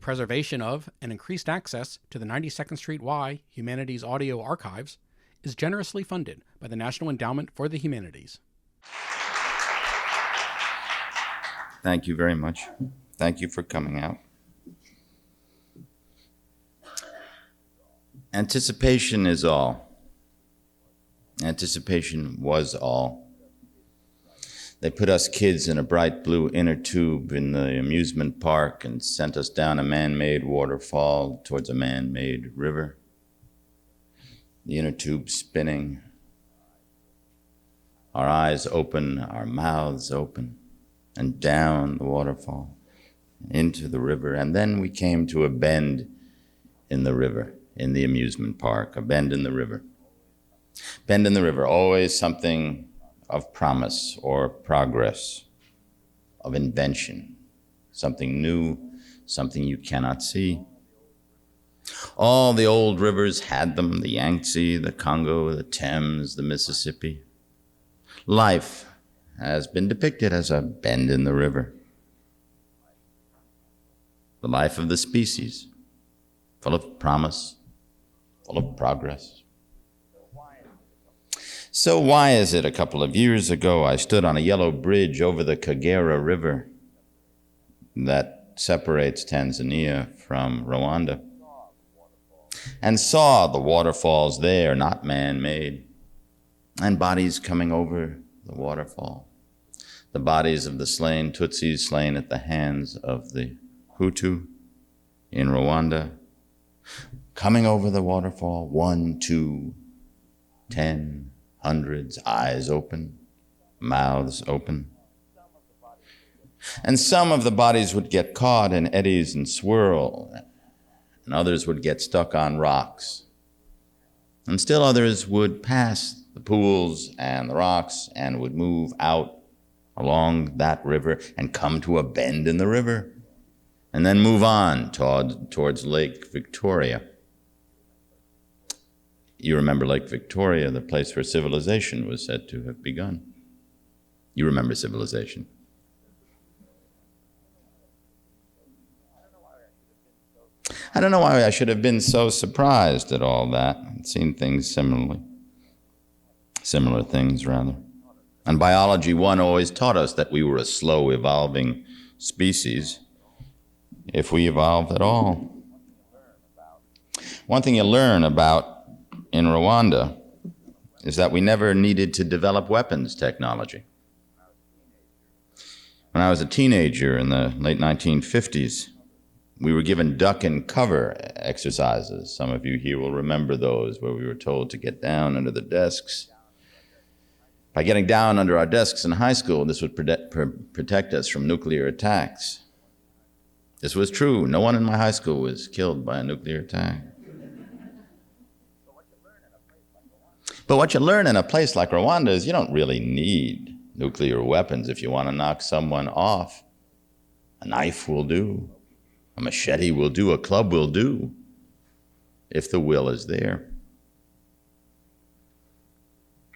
preservation of and increased access to the 92nd Street Y Humanities Audio Archives is generously funded by the National Endowment for the Humanities. Thank you very much. Thank you for coming out. Anticipation is all. Anticipation was all. They put us kids in a bright blue inner tube in the amusement park and sent us down a man-made waterfall towards a man-made river. The inner tube spinning, our eyes open, our mouths open, and down the waterfall, into the river. And then we came to a bend in the river, in the amusement park, a bend in the river. Bend in the river, always something of promise or progress, of invention, something new, something you cannot see. All the old rivers had them, the Yangtze, the Congo, the Thames, the Mississippi. Life has been depicted as a bend in the river. The life of the species, full of promise, full of progress. So why is it a couple of years ago I stood on a yellow bridge over the Kagera River that separates Tanzania from Rwanda and saw the waterfalls there, not man-made, and bodies coming over the waterfall, the bodies of the slain Tutsis slain at the hands of the Hutu in Rwanda, coming over the waterfall, 1, 2, 10, hundreds, eyes open, mouths open. And some of the bodies would get caught in eddies and swirl, and others would get stuck on rocks. And still others would pass the pools and the rocks and would move out along that river and come to a bend in the river, and then move on towards Lake Victoria. You remember Lake Victoria, the place where civilization was said to have begun. You remember civilization. I don't know why I should have been so surprised at all that. I'd seen things similar things rather. And Biology 1 always taught us that we were a slow evolving species, if we evolved at all. One thing you learn about in Rwanda is that we never needed to develop weapons technology. When I was a teenager in the late 1950s, we were given duck and cover exercises. Some of you here will remember those, where we were told to get down under the desks. By getting down under our desks in high school, this would protect us from nuclear attacks. This was true. No one in my high school was killed by a nuclear attack. But what you learn in a place like Rwanda is you don't really need nuclear weapons if you want to knock someone off. A knife will do. A machete will do. A club will do, if the will is there.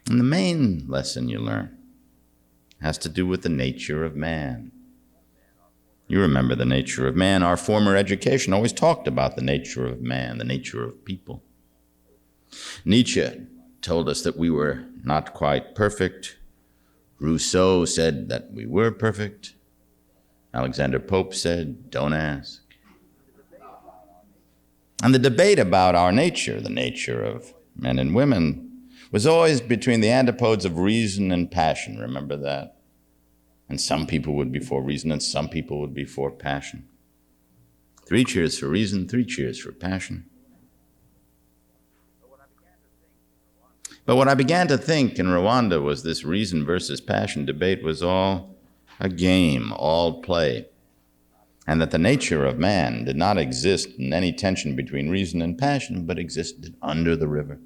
And the main lesson you learn has to do with the nature of man. You remember the nature of man. Our former education always talked about the nature of man, the nature of people. Nietzsche told us that we were not quite perfect. Rousseau said that we were perfect. Alexander Pope said, don't ask. And the debate about our nature, the nature of men and women, was always between the antipodes of reason and passion. Remember that? And some people would be for reason and some people would be for passion. 3 cheers for reason, 3 cheers for passion. But what I began to think in Rwanda was this reason versus passion debate was all a game, all play, and that the nature of man did not exist in any tension between reason and passion, but existed under the river,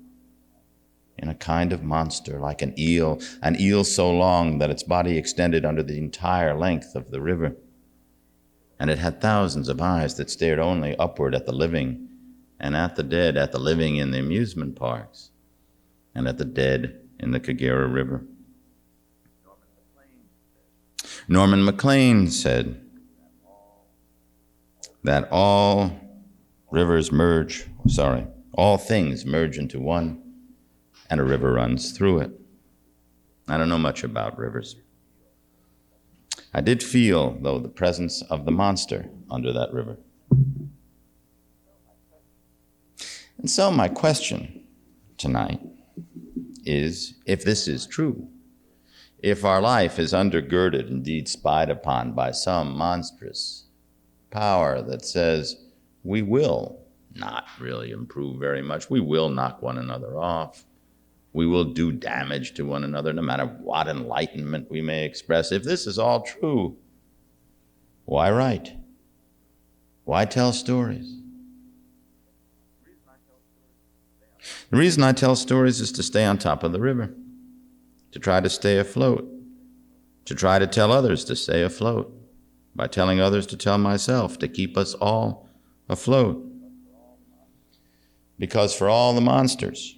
in a kind of monster, like an eel so long that its body extended under the entire length of the river. And it had thousands of eyes that stared only upward at the living and at the dead, at the living in the amusement parks, and at the dead in the Kagera River. Norman MacLean said that all things merge into one, and a river runs through it. I don't know much about rivers. I did feel, though, the presence of the monster under that river. And so my question tonight is, if this is true, if our life is undergirded, indeed spied upon by some monstrous power that says we will not really improve very much, we will knock one another off, we will do damage to one another no matter what enlightenment we may express. If this is all true, why write? Why tell stories? The reason I tell stories is to stay on top of the river, to try to stay afloat, to try to tell others to stay afloat, by telling others to tell myself, to keep us all afloat. Because for all the monsters,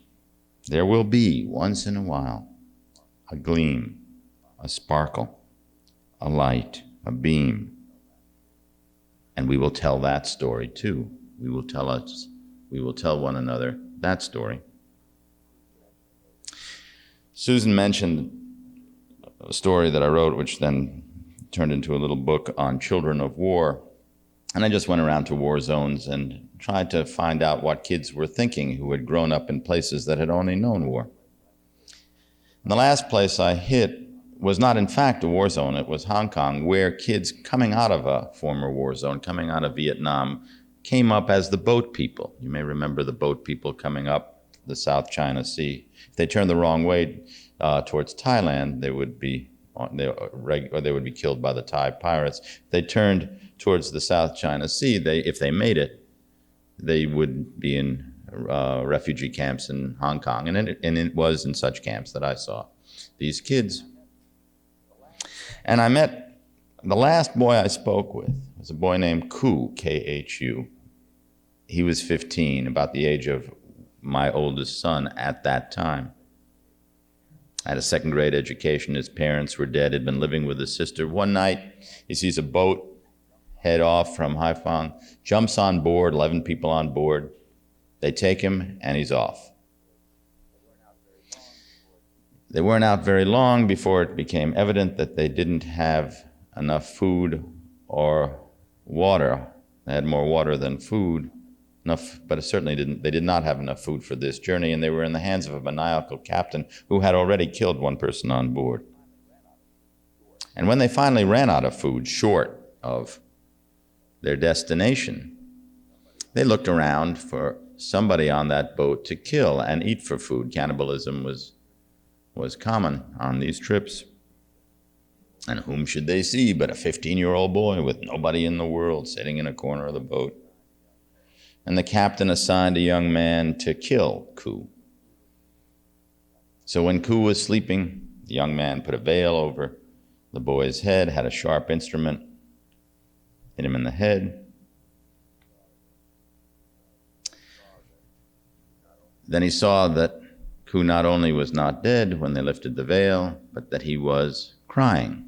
there will be, once in a while, a gleam, a sparkle, a light, a beam. And we will tell that story too. We will tell one another that story. Susan mentioned a story that I wrote, which then turned into a little book on children of war. And I just went around to war zones and tried to find out what kids were thinking who had grown up in places that had only known war. And the last place I hit was not in fact a war zone, it was Hong Kong, where kids coming out of a former war zone, coming out of Vietnam, came up as the boat people. You may remember the boat people coming up the South China Sea. If they turned the wrong way towards Thailand, they would be killed by the Thai pirates. If they turned towards the South China Sea, if they made it, they would be in refugee camps in Hong Kong. And it was in such camps that I saw these kids. And I met the last boy I spoke with was a boy named Ku, K-H-U. He was 15, about the age of my oldest son at that time. Had a second grade education. His parents were dead, had been living with his sister. One night, he sees a boat head off from Haiphong, jumps on board, 11 people on board. They take him, and he's off. They weren't out very long before it became evident that they didn't have enough food or water. They had more water than food, but they did not have enough food for this journey, and they were in the hands of a maniacal captain who had already killed one person on board. And when they finally ran out of food, short of their destination, they looked around for somebody on that boat to kill and eat for food. Cannibalism was common on these trips. And whom should they see but a 15-year-old boy with nobody in the world sitting in a corner of the boat? And the captain assigned a young man to kill Ku. So when Ku was sleeping, the young man put a veil over the boy's head, had a sharp instrument, hit him in the head. Then he saw that Ku not only was not dead when they lifted the veil, but that he was crying.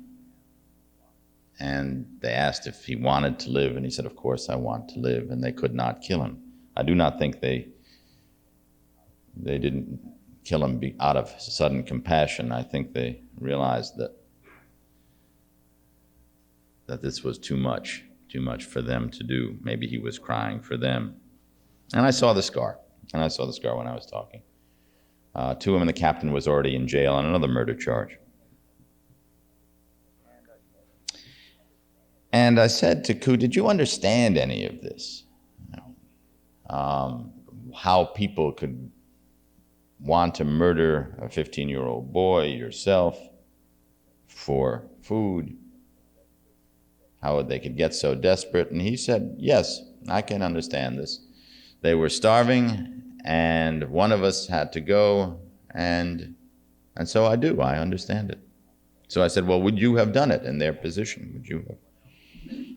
And they asked if he wanted to live, and he said, "Of course I want to live," and they could not kill him. I do not think they didn't kill him out of sudden compassion. I think they realized that this was too much for them to do. Maybe he was crying for them. And I saw the scar when I was talking to him, and the captain was already in jail on another murder charge. And I said to Ku, "Did you understand any of this? How people could want to murder a 15-year-old boy, yourself, for food? How they could get so desperate?" And he said, "Yes, I can understand this. They were starving, and one of us had to go, and so I understand it." So I said, "Well, would you have done it in their position? Would you have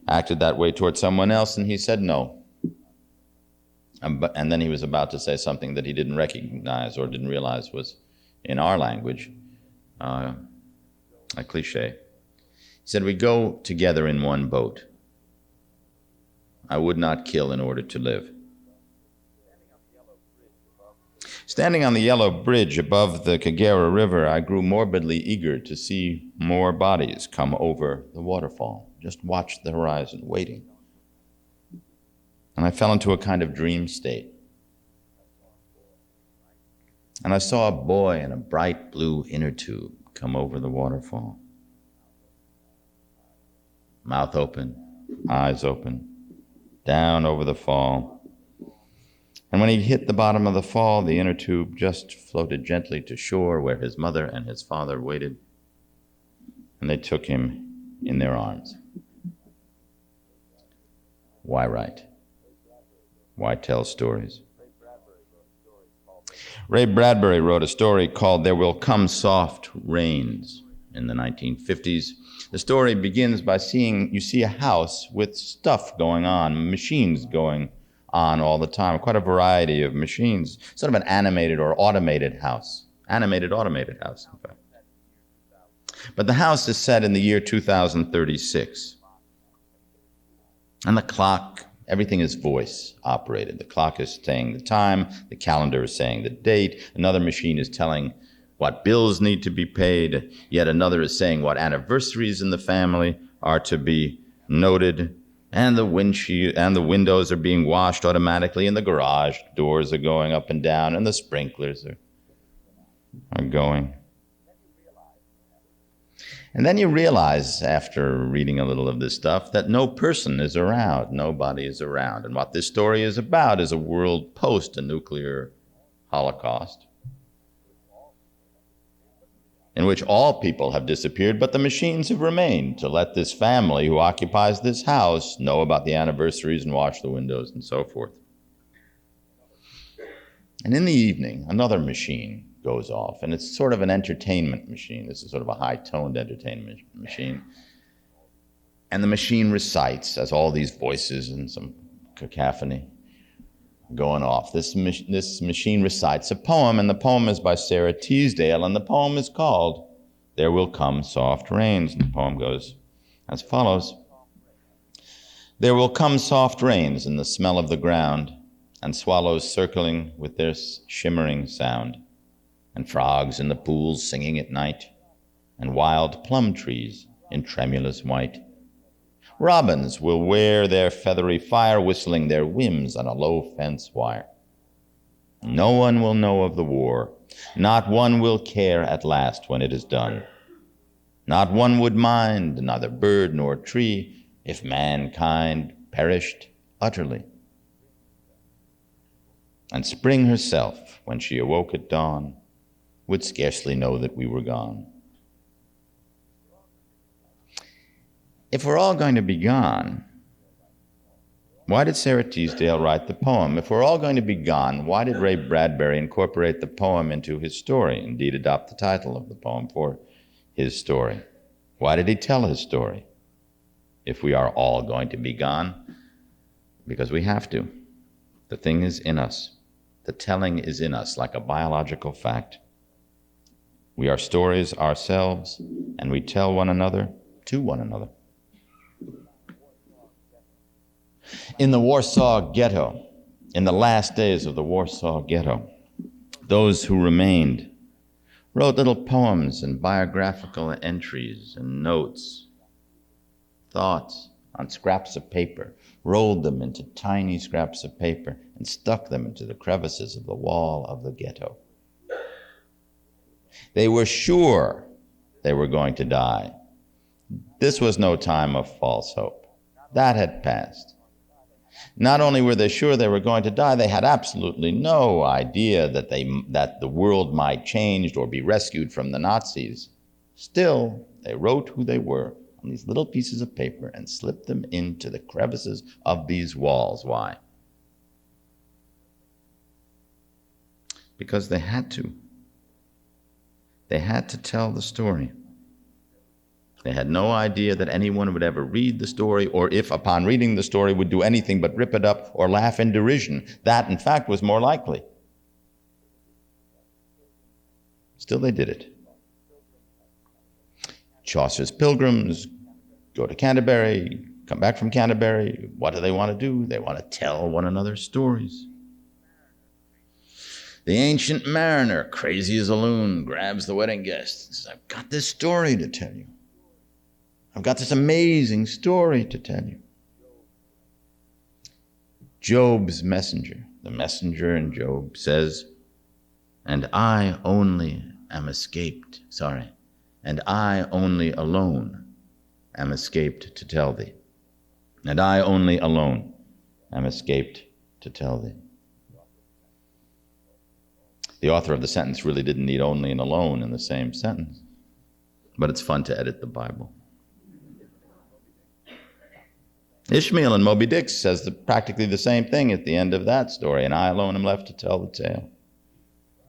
acted that way towards someone else?" And he said no. And then he was about to say something that he didn't recognize or didn't realize was, in our language, a cliche. He said, "We go together in one boat. I would not kill in order to live. Standing on the yellow bridge above the Kagera River, I grew morbidly eager to see more bodies come over the waterfall. Just watch the horizon, waiting. And I fell into a kind of dream state. And I saw a boy in a bright blue inner tube come over the waterfall. Mouth open, eyes open, down over the fall. And when he hit the bottom of the fall, the inner tube just floated gently to shore where his mother and his father waited, and they took him in their arms. Why write? Why tell stories? Ray Bradbury wrote a story called There Will Come Soft Rains in the 1950s. The story begins by you see a house with stuff going on, machines going on all the time, quite a variety of machines, sort of an animated or automated house. Animated, automated house, in fact. But the house is set in the year 2036. And the clock, everything is voice operated. The clock is saying the time, the calendar is saying the date, another machine is telling what bills need to be paid, yet another is saying what anniversaries in the family are to be noted, and the windows are being washed automatically, and the garage doors are going up and down, and the sprinklers are going. And then you realize, after reading a little of this stuff, that no person is around, nobody is around. And what this story is about is a world post a nuclear holocaust, in which all people have disappeared, but the machines have remained to let this family who occupies this house know about the anniversaries and wash the windows and so forth. And in the evening, another machine goes off, and it's sort of an entertainment machine. This is sort of a high-toned entertainment machine. And the machine recites, as all these voices and some cacophony going off. This machine recites a poem, and the poem is by Sarah Teasdale, and the poem is called There Will Come Soft Rains. And the poem goes as follows. There will come soft rains in the smell of the ground, and swallows circling with their shimmering sound, and frogs in the pools singing at night, and wild plum trees in tremulous white. Robins will wear their feathery fire, whistling their whims on a low fence wire. No one will know of the war. Not one will care at last when it is done. Not one would mind, neither bird nor tree, if mankind perished utterly. And spring herself, when she awoke at dawn, would scarcely know that we were gone. If we're all going to be gone, why did Sarah Teasdale write the poem? If we're all going to be gone, why did Ray Bradbury incorporate the poem into his story, indeed adopt the title of the poem for his story? Why did he tell his story? If we are all going to be gone, because we have to. The thing is in us. The telling is in us, like a biological fact. We are stories ourselves, and we tell one another to one another. In the Warsaw Ghetto, in the last days of the Warsaw Ghetto, those who remained wrote little poems and biographical entries and notes, thoughts on scraps of paper, rolled them into tiny scraps of paper, and stuck them into the crevices of the wall of the ghetto. They were sure they were going to die. This was no time of false hope. That had passed. Not only were they sure they were going to die, they had absolutely no idea that the world might change or be rescued from the Nazis. Still, they wrote who they were on these little pieces of paper and slipped them into the crevices of these walls. Why? Because they had to. They had to tell the story. They had no idea that anyone would ever read the story, or if upon reading the story would do anything but rip it up or laugh in derision. That, in fact, was more likely. Still, they did it. Chaucer's Pilgrims go to Canterbury, come back from Canterbury. What do they want to do? They want to tell one another stories. The ancient mariner, crazy as a loon, grabs the wedding guest and says, I've got this story to tell you. I've got this amazing story to tell you. Job's messenger, the messenger in Job, says, and I only am escaped, and I only alone am escaped to tell thee. And I only alone am escaped to tell thee. The author of the sentence really didn't need only and alone in the same sentence, but it's fun to edit the Bible. Ishmael in Moby Dick says practically the same thing at the end of that story, and I alone am left to tell the tale.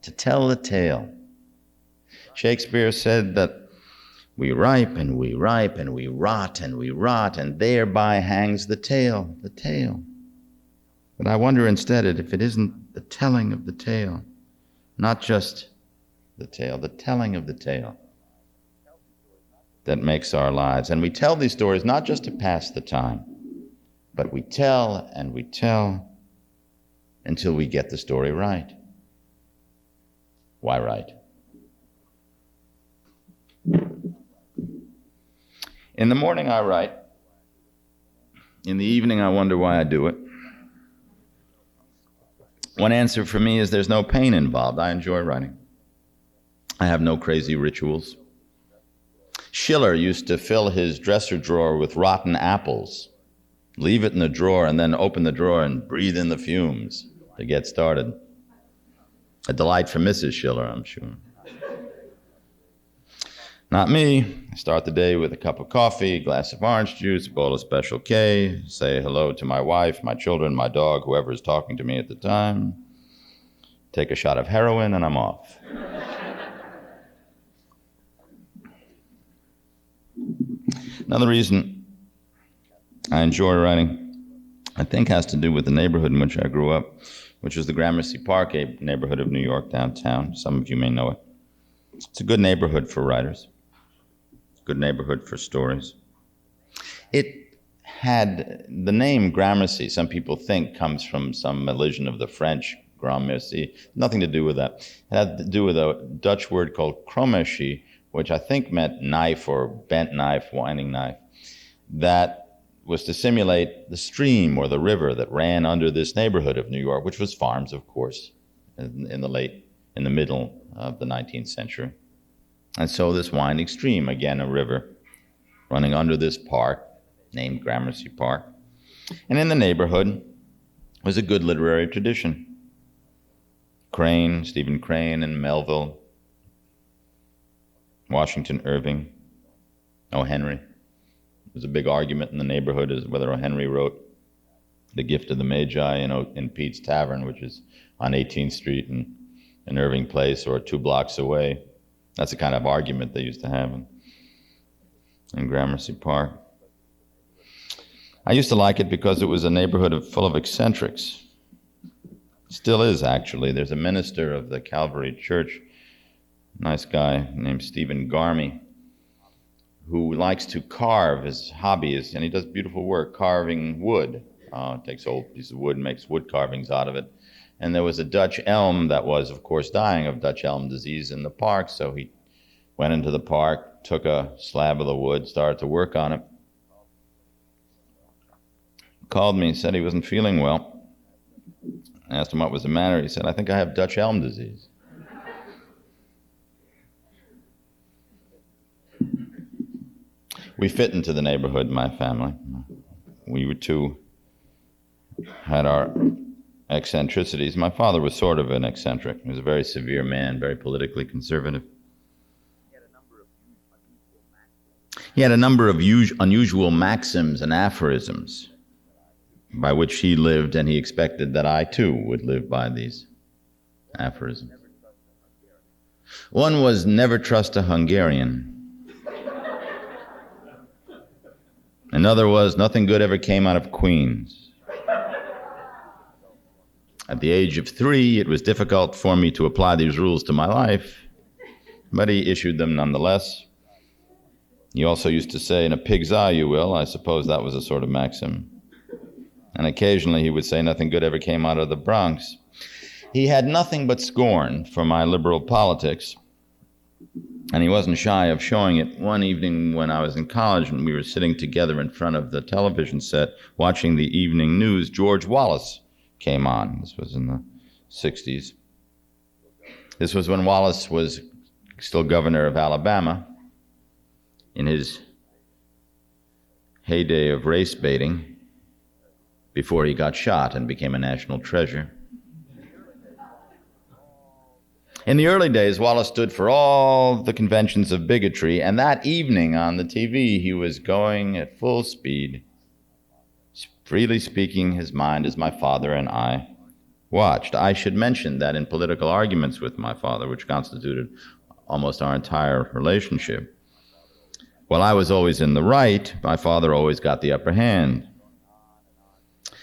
To tell the tale. Shakespeare said that we ripe and we ripe and we rot and we rot, and thereby hangs the tale. But I wonder instead if it isn't the telling of the tale, not just the tale, the telling of the tale that makes our lives. And we tell these stories not just to pass the time, but we tell and we tell until we get the story right. Why right? In the morning I write. In the evening I wonder why I do it. One answer for me is there's no pain involved. I enjoy writing. I have no crazy rituals. Schiller used to fill his dresser drawer with rotten apples, leave it in the drawer, and then open the drawer and breathe in the fumes to get started. A delight for Mrs. Schiller, I'm sure. Not me. I start the day with a cup of coffee, a glass of orange juice, a bowl of Special K, say hello to my wife, my children, my dog, whoever is talking to me at the time, take a shot of heroin, and I'm off. Another reason I enjoy writing, I think, has to do with the neighborhood in which I grew up, which is the Gramercy Park, a neighborhood of New York downtown. Some of you may know it. It's a good neighborhood for writers. Good neighborhood for stories. It had the name Gramercy, some people think comes from some elision of the French Grand Merci. Nothing to do with that. It had to do with a Dutch word called kromeshi, which I think meant knife or bent knife, winding knife, that was to simulate the stream or the river that ran under this neighborhood of New York, which was farms, of course, in the middle of the 19th century. And so this winding stream, again a river, running under this park, named Gramercy Park. And in the neighborhood was a good literary tradition. Crane, Stephen Crane and Melville, Washington Irving, O. Henry. There's a big argument in the neighborhood as whether O. Henry wrote The Gift of the Magi in Pete's Tavern, which is on 18th Street in Irving Place, or 2 blocks away. That's the kind of argument they used to have in Gramercy Park. I used to like it because it was a neighborhood full of eccentrics. Still is, actually. There's a minister of the Calvary Church, nice guy named Stephen Garmy, who likes to carve. His hobby is, and he does beautiful work, carving wood. Takes old pieces of wood and makes wood carvings out of it. And there was a Dutch elm that was, of course, dying of Dutch elm disease in the park, so he went into the park, took a slab of the wood, started to work on it. Called me, said he wasn't feeling well. I asked him what was the matter. He said, I think I have Dutch elm disease. We fit into the neighborhood, my family. We too had our eccentricities. My father was sort of an eccentric. He was a very severe man, very politically conservative. He had a number of unusual maxims and aphorisms by which he lived, and he expected that I too would live by these aphorisms. One was, never trust a Hungarian. Another was, nothing good ever came out of Queens. At the age of 3, it was difficult for me to apply these rules to my life, but he issued them nonetheless. He also used to say, "In a pig's eye you will." I suppose that was a sort of maxim. And occasionally he would say, "Nothing good ever came out of the Bronx." He had nothing but scorn for my liberal politics, and he wasn't shy of showing it. One evening when I was in college and we were sitting together in front of the television set watching the evening news, George Wallace came on. This was in the 60s. This was when Wallace was still governor of Alabama, in his heyday of race baiting, before he got shot and became a national treasure. In the early days, Wallace stood for all the conventions of bigotry, and that evening on the TV, he was going at full speed, freely speaking his mind as my father and I watched. I should mention that in political arguments with my father, which constituted almost our entire relationship, while I was always in the right, my father always got the upper hand.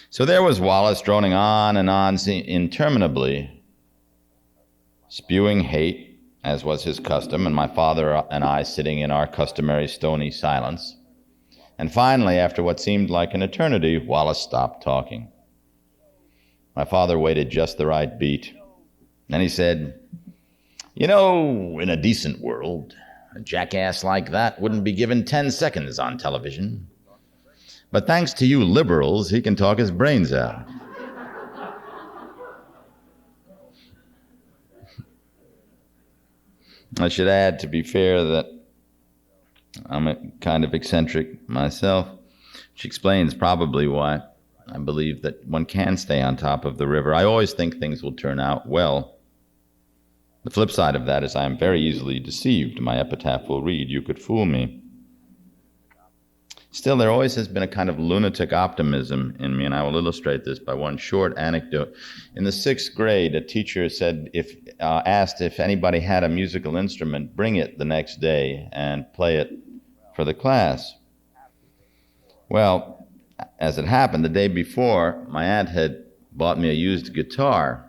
So there was Wallace droning on and on interminably, spewing hate, as was his custom, and my father and I sitting in our customary stony silence. And finally, after what seemed like an eternity, Wallace stopped talking. My father waited just the right beat. Then he said, "You know, in a decent world, a jackass like that wouldn't be given 10 seconds on television. But thanks to you liberals, he can talk his brains out." I should add, to be fair, that I'm a kind of eccentric myself, which explains probably why I believe that one can stay on top of the river. I always think things will turn out well. The flip side of that is I am very easily deceived. My epitaph will read, "You could fool me." Still, there always has been a kind of lunatic optimism in me, and I will illustrate this by one short anecdote. In the 6th grade, a teacher said, asked if anybody had a musical instrument, bring it the next day and play it for the class. Well, as it happened, the day before, my aunt had bought me a used guitar.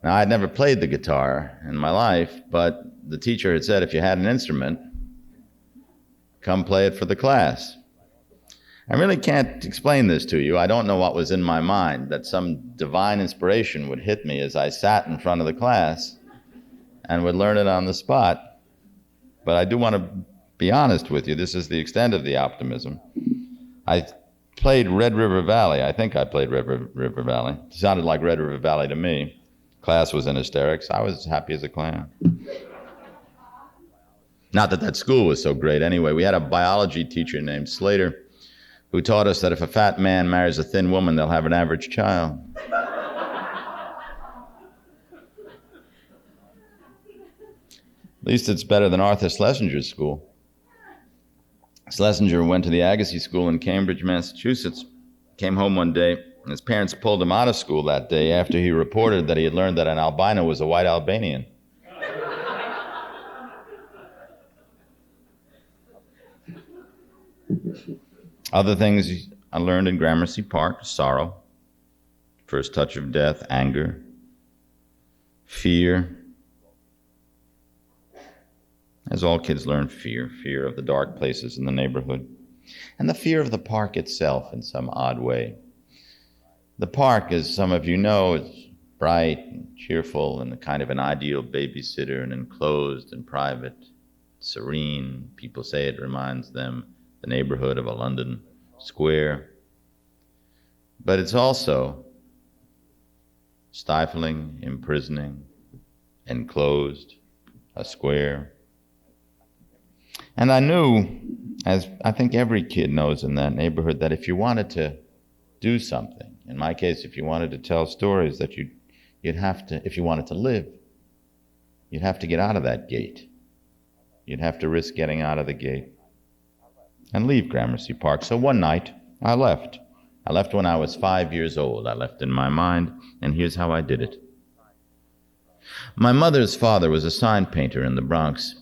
Now, I'd never played the guitar in my life, but the teacher had said if you had an instrument, come play it for the class. I really can't explain this to you. I don't know what was in my mind, that some divine inspiration would hit me as I sat in front of the class and would learn it on the spot. But I do want to be honest with you. This is the extent of the optimism. I played Red River Valley. I think I played Red River Valley. It sounded like Red River Valley to me. Class was in hysterics. I was happy as a clown. Not that school was so great anyway. We had a biology teacher named Slater who taught us that if a fat man marries a thin woman, they'll have an average child. At least it's better than Arthur Schlesinger's school. Schlesinger went to the Agassiz School in Cambridge, Massachusetts, came home one day, and his parents pulled him out of school that day after he reported that he had learned that an albino was a white Albanian. Other things I learned in Gramercy Park: sorrow, first touch of death, anger, fear. As all kids learn, fear of the dark places in the neighborhood, and the fear of the park itself in some odd way. The park, as some of you know, is bright and cheerful and the kind of an ideal babysitter, and enclosed and private, serene. People say it reminds them the neighborhood of a London square. But it's also stifling, imprisoning, enclosed, a square. And I knew, as I think every kid knows in that neighborhood, that if you wanted to do something, in my case, if you wanted to tell stories, that you'd have to, if you wanted to live, you'd have to get out of that gate. You'd have to risk getting out of the gate and leave Gramercy Park. So one night, I left. I left when I was 5 years old. I left in my mind, and here's how I did it. My mother's father was a sign painter in the Bronx,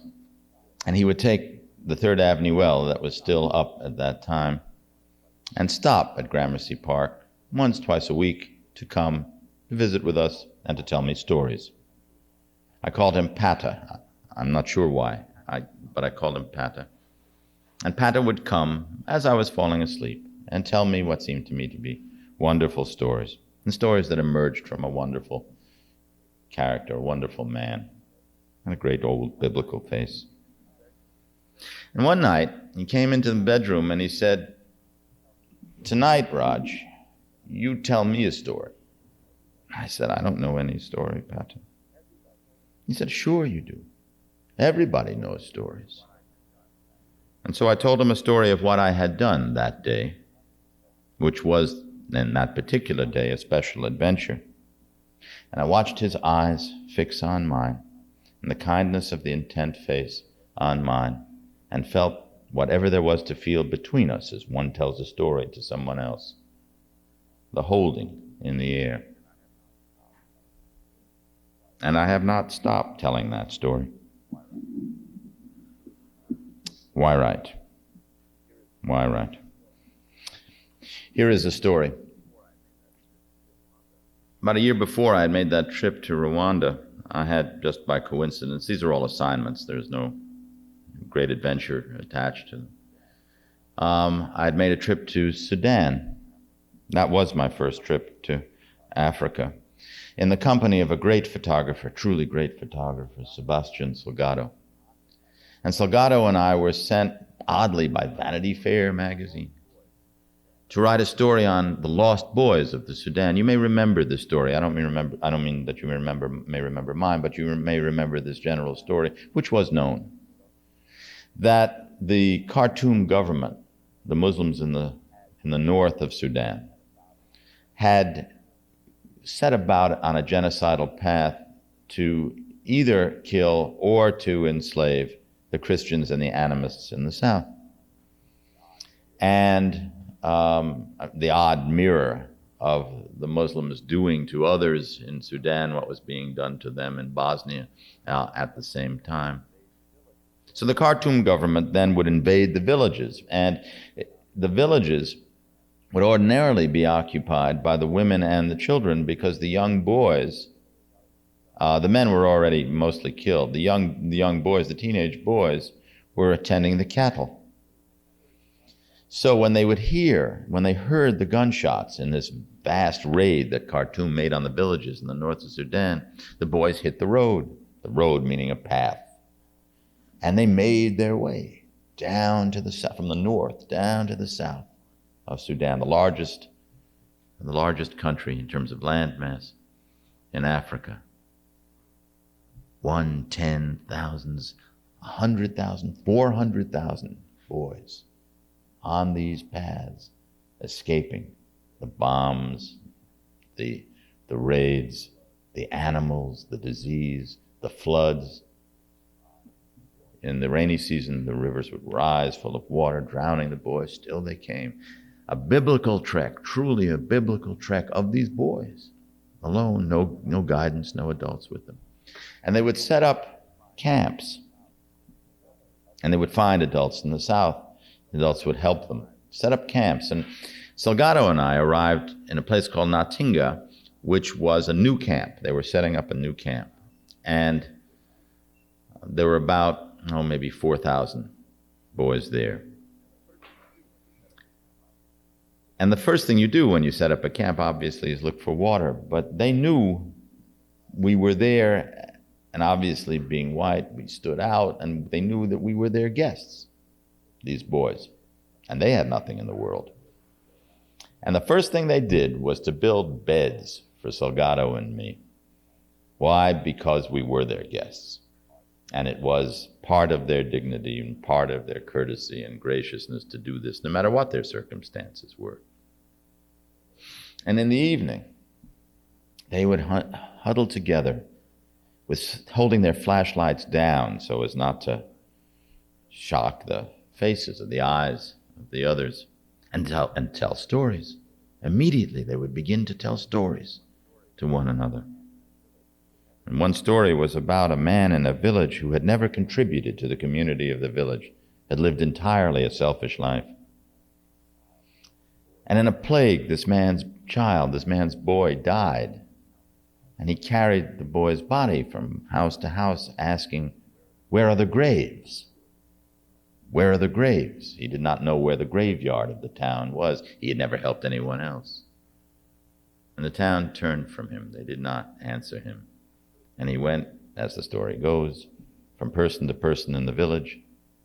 and he would take the 3rd Avenue L that was still up at that time and stop at Gramercy Park once, twice a week to come to visit with us and to tell me stories. I called him Pata. I'm not sure why, but I called him Pata. And Pata would come as I was falling asleep and tell me what seemed to me to be wonderful stories, and stories that emerged from a wonderful character, a wonderful man, and a great old biblical face. And one night, he came into the bedroom and he said, "Tonight, Raj, you tell me a story." I said, "I don't know any story, Pata." He said, "Sure you do. Everybody knows stories." And so I told him a story of what I had done that day, which was, in that particular day, a special adventure. And I watched his eyes fix on mine, and the kindness of the intent face on mine, and felt whatever there was to feel between us as one tells a story to someone else, the holding in the air. And I have not stopped telling that story. Why write? Why write? Here is a story. About a year before I had made that trip to Rwanda, I had, just by coincidence, these are all assignments, there's no great adventure attached to them. I had made a trip to Sudan. That was my first trip to Africa, in the company of a great photographer, truly great photographer, Sebastian Salgado. And Salgado and I were sent, oddly, by Vanity Fair magazine to write a story on the lost boys of the Sudan. You may remember this story. I don't mean that you may remember mine, but you may remember this general story, which was known, that the Khartoum government, the Muslims in the north of Sudan, had set about on a genocidal path to either kill or to enslave the Christians and the animists in the south. And the odd mirror of the Muslims doing to others in Sudan what was being done to them in Bosnia at the same time. So the Khartoum government then would invade the villages, and the villages would ordinarily be occupied by the women and the children, because the young boys, the men were already mostly killed. The young boys, the teenage boys, were attending the cattle. So when they heard the gunshots in this vast raid that Khartoum made on the villages in the north of Sudan, the boys hit the road meaning a path. And they made their way down to the south, from the north down to the south of Sudan, the largest country in terms of landmass in Africa. 1, 10,000s, 100,000, 400,000 boys on these paths, escaping the bombs, the raids, the animals, the disease, the floods. In the rainy season, the rivers would rise full of water, drowning the boys. Still they came. A biblical trek, truly a biblical trek of these boys, alone, no guidance, no adults with them. And they would set up camps, and they would find adults in the south. Adults would help them set up camps. And Salgado and I arrived in a place called Natinga, which was a new camp. They were setting up a new camp. And there were about, maybe 4,000 boys there. And the first thing you do when you set up a camp, obviously, is look for water. But they knew we were there, and obviously being white, we stood out, and they knew that we were their guests, these boys. And they had nothing in the world. And the first thing they did was to build beds for Salgado and me. Why? Because we were their guests. And it was part of their dignity and part of their courtesy and graciousness to do this, no matter what their circumstances were. And in the evening, they would huddle together, holding their flashlights down so as not to shock the faces or the eyes of the others, and tell stories. Immediately, they would begin to tell stories to one another. And one story was about a man in a village who had never contributed to the community of the village, had lived entirely a selfish life. And in a plague, this man's boy, died. And he carried the boy's body from house to house, asking, "Where are the graves?" Where are the graves? He did not know where the graveyard of the town was. He had never helped anyone else. And the town turned from him. They did not answer him. And he went, as the story goes, from person to person in the village,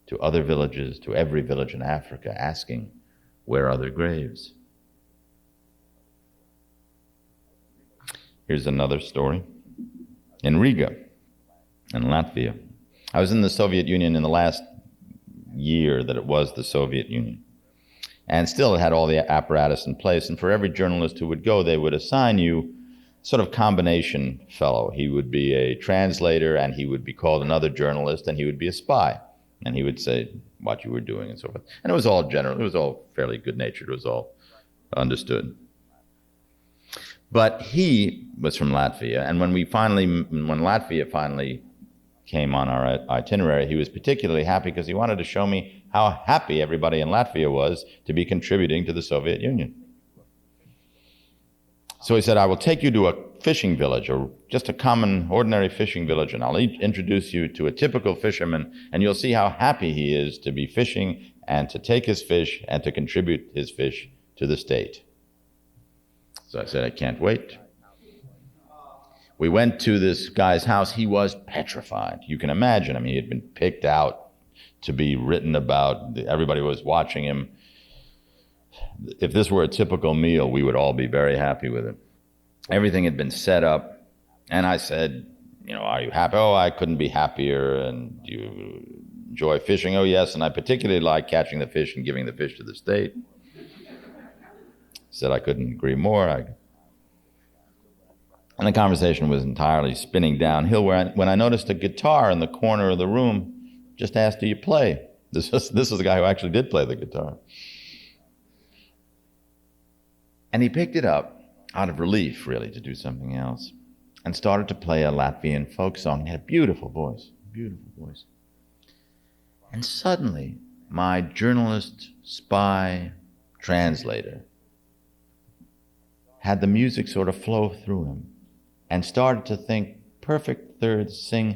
to other villages, to every village in Africa, asking, where are their graves? Here's another story. In Riga, in Latvia. I was in the Soviet Union in the last year that it was the Soviet Union. And still it had all the apparatus in place. And for every journalist who would go, they would assign you sort of combination fellow. He would be a translator, and he would be called another journalist, and he would be a spy. And he would say what you were doing and so forth. And it was all general. It was all fairly good-natured. It was all understood. But he was from Latvia, and when Latvia finally came on our itinerary, he was particularly happy because he wanted to show me how happy everybody in Latvia was to be contributing to the Soviet Union. So he said, I will take you to a fishing village, or just a common, ordinary fishing village, and I'll introduce you to a typical fisherman, and you'll see how happy he is to be fishing and to take his fish and to contribute his fish to the state. So I said, I can't wait. We went to this guy's house. He was petrified. You can imagine. I mean, he had been picked out to be written about. Everybody was watching him. If this were a typical meal, we would all be very happy with it. Everything had been set up. And I said, are you happy? Oh, I couldn't be happier. And do you enjoy fishing? Oh, yes. And I particularly like catching the fish and giving the fish to the state. Said I couldn't agree more. And the conversation was entirely spinning downhill when I noticed a guitar in the corner of the room. Just asked, do you play? This is the guy who actually did play the guitar. And he picked it up out of relief, really, to do something else, and started to play a Latvian folk song. He had a beautiful voice. And suddenly, my journalist, spy, translator had the music sort of flow through him and started to think sing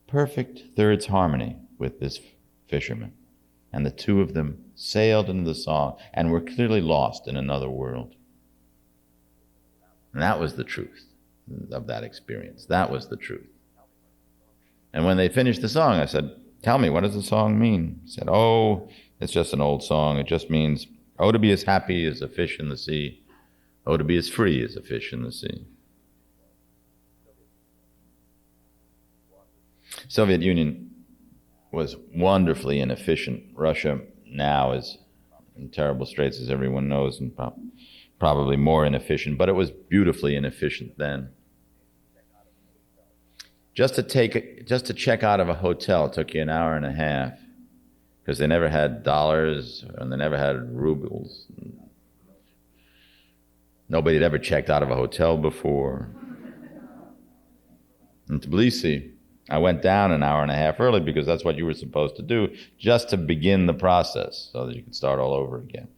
perfect thirds harmony with this fisherman. And the two of them sailed into the song and were clearly lost in another world. And that was the truth of that experience. That was the truth. And when they finished the song, I said, tell me, what does the song mean? He said, oh, it's just an old song. It just means, oh, to be as happy as a fish in the sea. Oh, to be as free as a fish in the sea. Soviet Union was wonderfully inefficient. Russia now is in terrible straits, as everyone knows, and probably more inefficient, but it was beautifully inefficient then. Just to check out of a hotel took you an hour and a half, because they never had dollars and they never had rubles. Nobody had ever checked out of a hotel before. In Tbilisi, I went down an hour and a half early because that's what you were supposed to do, just to begin the process so that you could start all over again.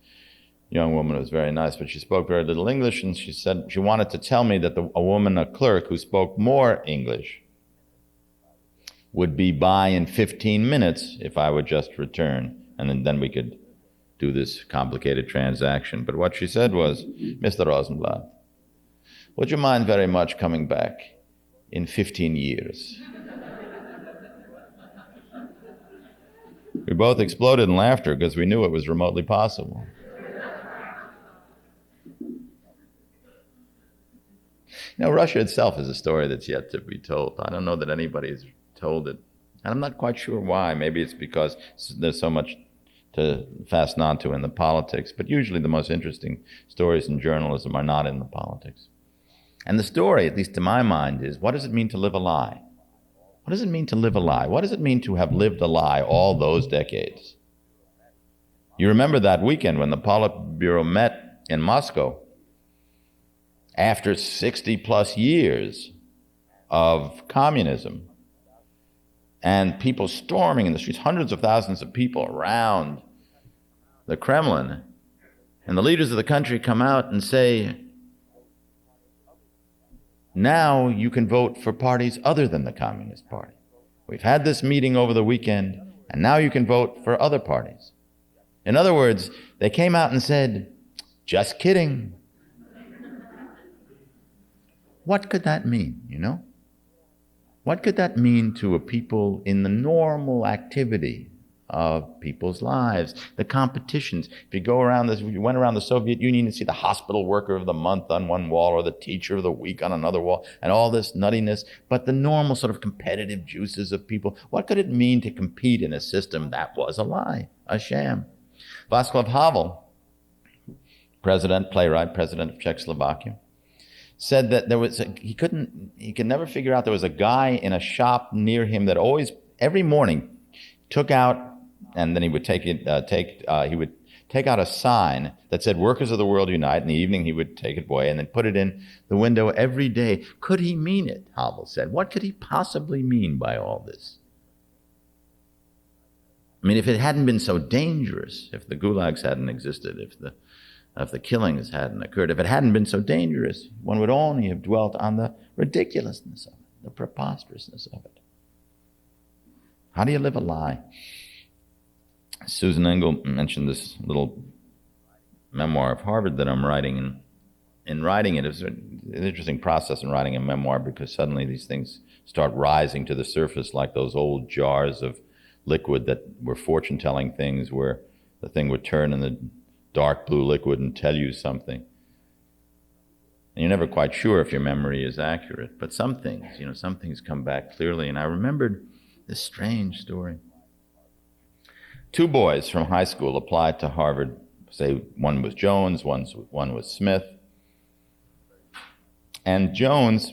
Young woman was very nice, but she spoke very little English, and she said she wanted to tell me that a clerk who spoke more English would be by in 15 minutes if I would just return, and then we could do this complicated transaction. But what she said was, Mr. Rosenblatt, would you mind very much coming back in 15 years? We both exploded in laughter because we knew it was remotely possible. Russia itself is a story that's yet to be told. I don't know that anybody's told it. And I'm not quite sure why. Maybe it's because there's so much to fasten onto in the politics. But usually the most interesting stories in journalism are not in the politics. And the story, at least to my mind, is what does it mean to live a lie? What does it mean to live a lie? What does it mean to have lived a lie all those decades? You remember that weekend when the Politburo met in Moscow after 60 plus years of communism and people storming in the streets, hundreds of thousands of people around the Kremlin. And the leaders of the country come out and say, now you can vote for parties other than the Communist Party. We've had this meeting over the weekend. and now you can vote for other parties. In other words, they came out and said, just kidding. What could that mean, you know? What could that mean to a people in the normal activity of people's lives, the competitions? If you went around the Soviet Union and see the hospital worker of the month on one wall or the teacher of the week on another wall and all this nuttiness, but the normal sort of competitive juices of people, what could it mean to compete in a system that was a lie, a sham? Václav Havel, playwright, president of Czechoslovakia, said that he could never figure out, there was a guy in a shop near him that always, every morning, took out, and then he would he would take out a sign that said "Workers of the World Unite." In the evening, he would take it away and then put it in the window every day. Could he mean it? Havel said. What could he possibly mean by all this? I mean, if it hadn't been so dangerous, if the gulags hadn't existed, if the killings hadn't occurred, if it hadn't been so dangerous, one would only have dwelt on the ridiculousness of it, the preposterousness of it. How do you live a lie? Susan Engel mentioned this little memoir of Harvard that I'm writing, and in writing it, it's an interesting process in writing a memoir, because suddenly these things start rising to the surface like those old jars of liquid that were fortune-telling things, where the thing would turn in the dark blue liquid and tell you something. And you're never quite sure if your memory is accurate, but some things come back clearly. And I remembered this strange story. Two boys from high school applied to Harvard. Say one was Jones, one was Smith. And Jones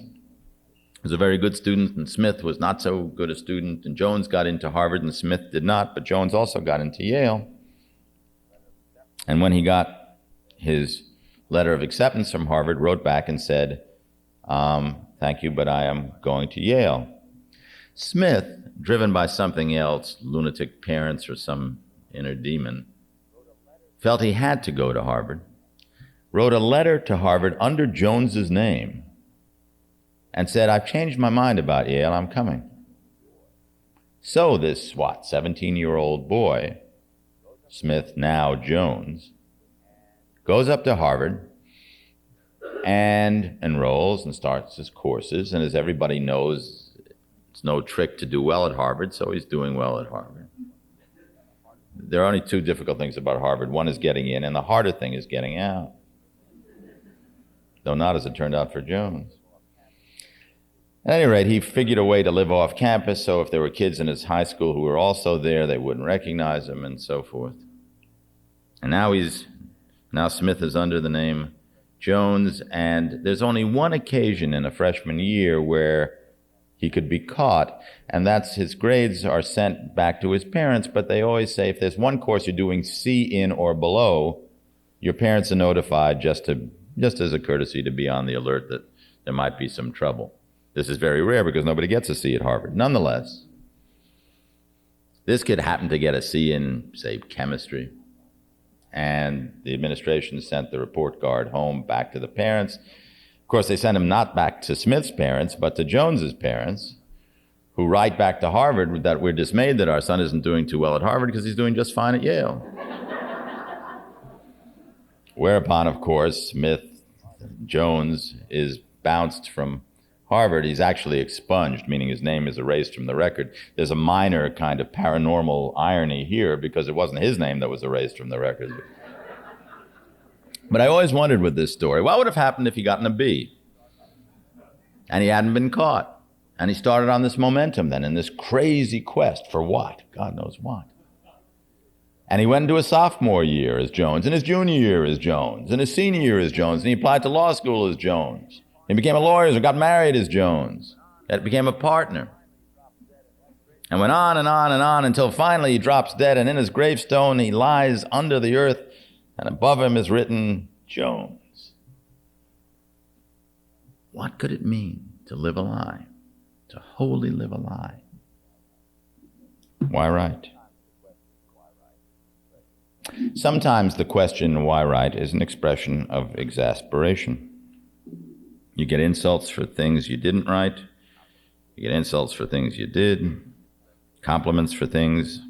was a very good student, and Smith was not so good a student. And Jones got into Harvard, and Smith did not, but Jones also got into Yale. And when he got his letter of acceptance from Harvard, wrote back and said, thank you, but I am going to Yale. Smith, driven by something else, lunatic parents or some inner demon, felt he had to go to Harvard, wrote a letter to Harvard under Jones's name, and said, I've changed my mind about Yale, I'm coming. So this, 17-year-old boy, Smith, now Jones, goes up to Harvard and enrolls and starts his courses. And as everybody knows, it's no trick to do well at Harvard, so he's doing well at Harvard. There are only two difficult things about Harvard. One is getting in, and the harder thing is getting out. Though not as it turned out for Jones. At any rate, he figured a way to live off campus, so if there were kids in his high school who were also there, they wouldn't recognize him, and so forth. And now Smith is under the name Jones, and there's only one occasion in a freshman year where he could be caught, and that's his grades are sent back to his parents, but they always say if there's one course you're doing C in or below, your parents are notified just as a courtesy to be on the alert that there might be some trouble. This is very rare because nobody gets a C at Harvard. Nonetheless, this kid happened to get a C in, say, chemistry, and the administration sent the report card home back to the parents. Of course, they sent him not back to Smith's parents, but to Jones's parents, who write back to Harvard that we're dismayed that our son isn't doing too well at Harvard because he's doing just fine at Yale. Whereupon, of course, Jones is bounced from Harvard. He's actually expunged, meaning his name is erased from the record. There's a minor kind of paranormal irony here because it wasn't his name that was erased from the record. But I always wondered with this story, what would have happened if he gotten a B and he hadn't been caught? And he started on this momentum then in this crazy quest for what? God knows what. And he went into his sophomore year as Jones, and his junior year as Jones, and his senior year as Jones, and he applied to law school as Jones. He became a lawyer and got married as Jones. That became a partner. And went on and on and on until finally he drops dead, and in his gravestone he lies under the earth, and above him is written, Jones. What could it mean to live a lie? To wholly live a lie? Why write? Sometimes the question, why write, is an expression of exasperation. You get insults for things you didn't write. You get insults for things you did. Compliments for things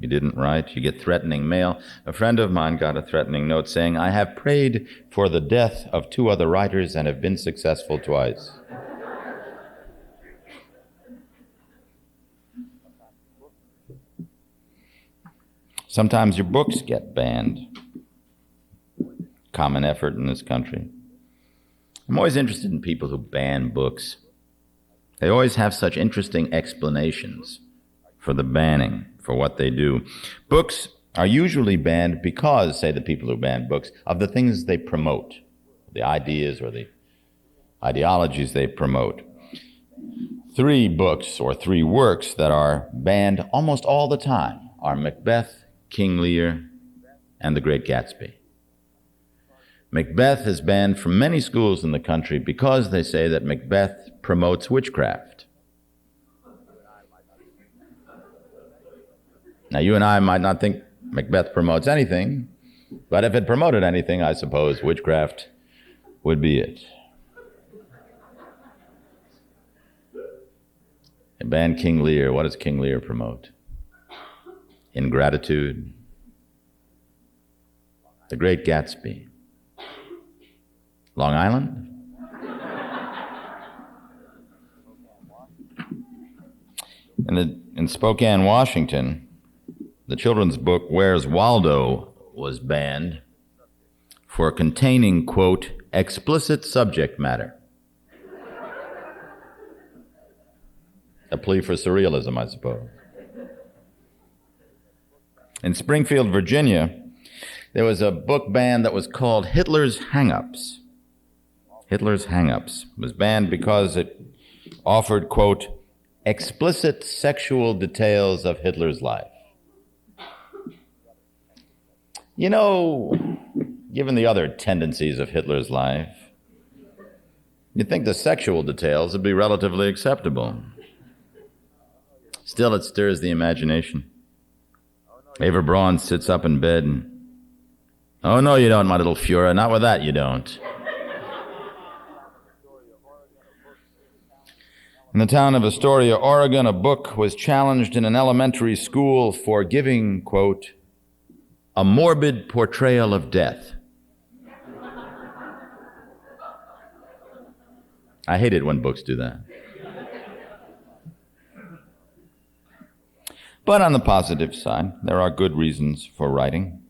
You didn't write. You get threatening mail. A friend of mine got a threatening note saying, "I have prayed for the death of 2 other writers and have been successful twice." Sometimes your books get banned. Common effort in this country. I'm always interested in people who ban books. They always have such interesting explanations for the banning, for what they do. Books are usually banned because, say the people who ban books, of the things they promote, the ideas or the ideologies they promote. 3 books or 3 works that are banned almost all the time are Macbeth, King Lear, and The Great Gatsby. Macbeth is banned from many schools in the country because they say that Macbeth promotes witchcraft. Now, you and I might not think Macbeth promotes anything, but if it promoted anything, I suppose witchcraft would be it. They banned King Lear. What does King Lear promote? Ingratitude. The Great Gatsby. Long Island? In Spokane, Washington, the children's book Where's Waldo was banned for containing, quote, explicit subject matter. A plea for surrealism, I suppose. In Springfield, Virginia, there was a book banned that was called Hitler's Hang-Ups. Hitler's Hang-Ups was banned because it offered, quote, explicit sexual details of Hitler's life. You know, given the other tendencies of Hitler's life, you'd think the sexual details would be relatively acceptable. Still, it stirs the imagination. Eva Braun sits up in bed and, "Oh, no, you don't, my little Führer. Not with that, you don't." In the town of Astoria, Oregon, a book was challenged in an elementary school for giving, quote, a morbid portrayal of death. I hate it when books do that. But on the positive side, there are good reasons for writing.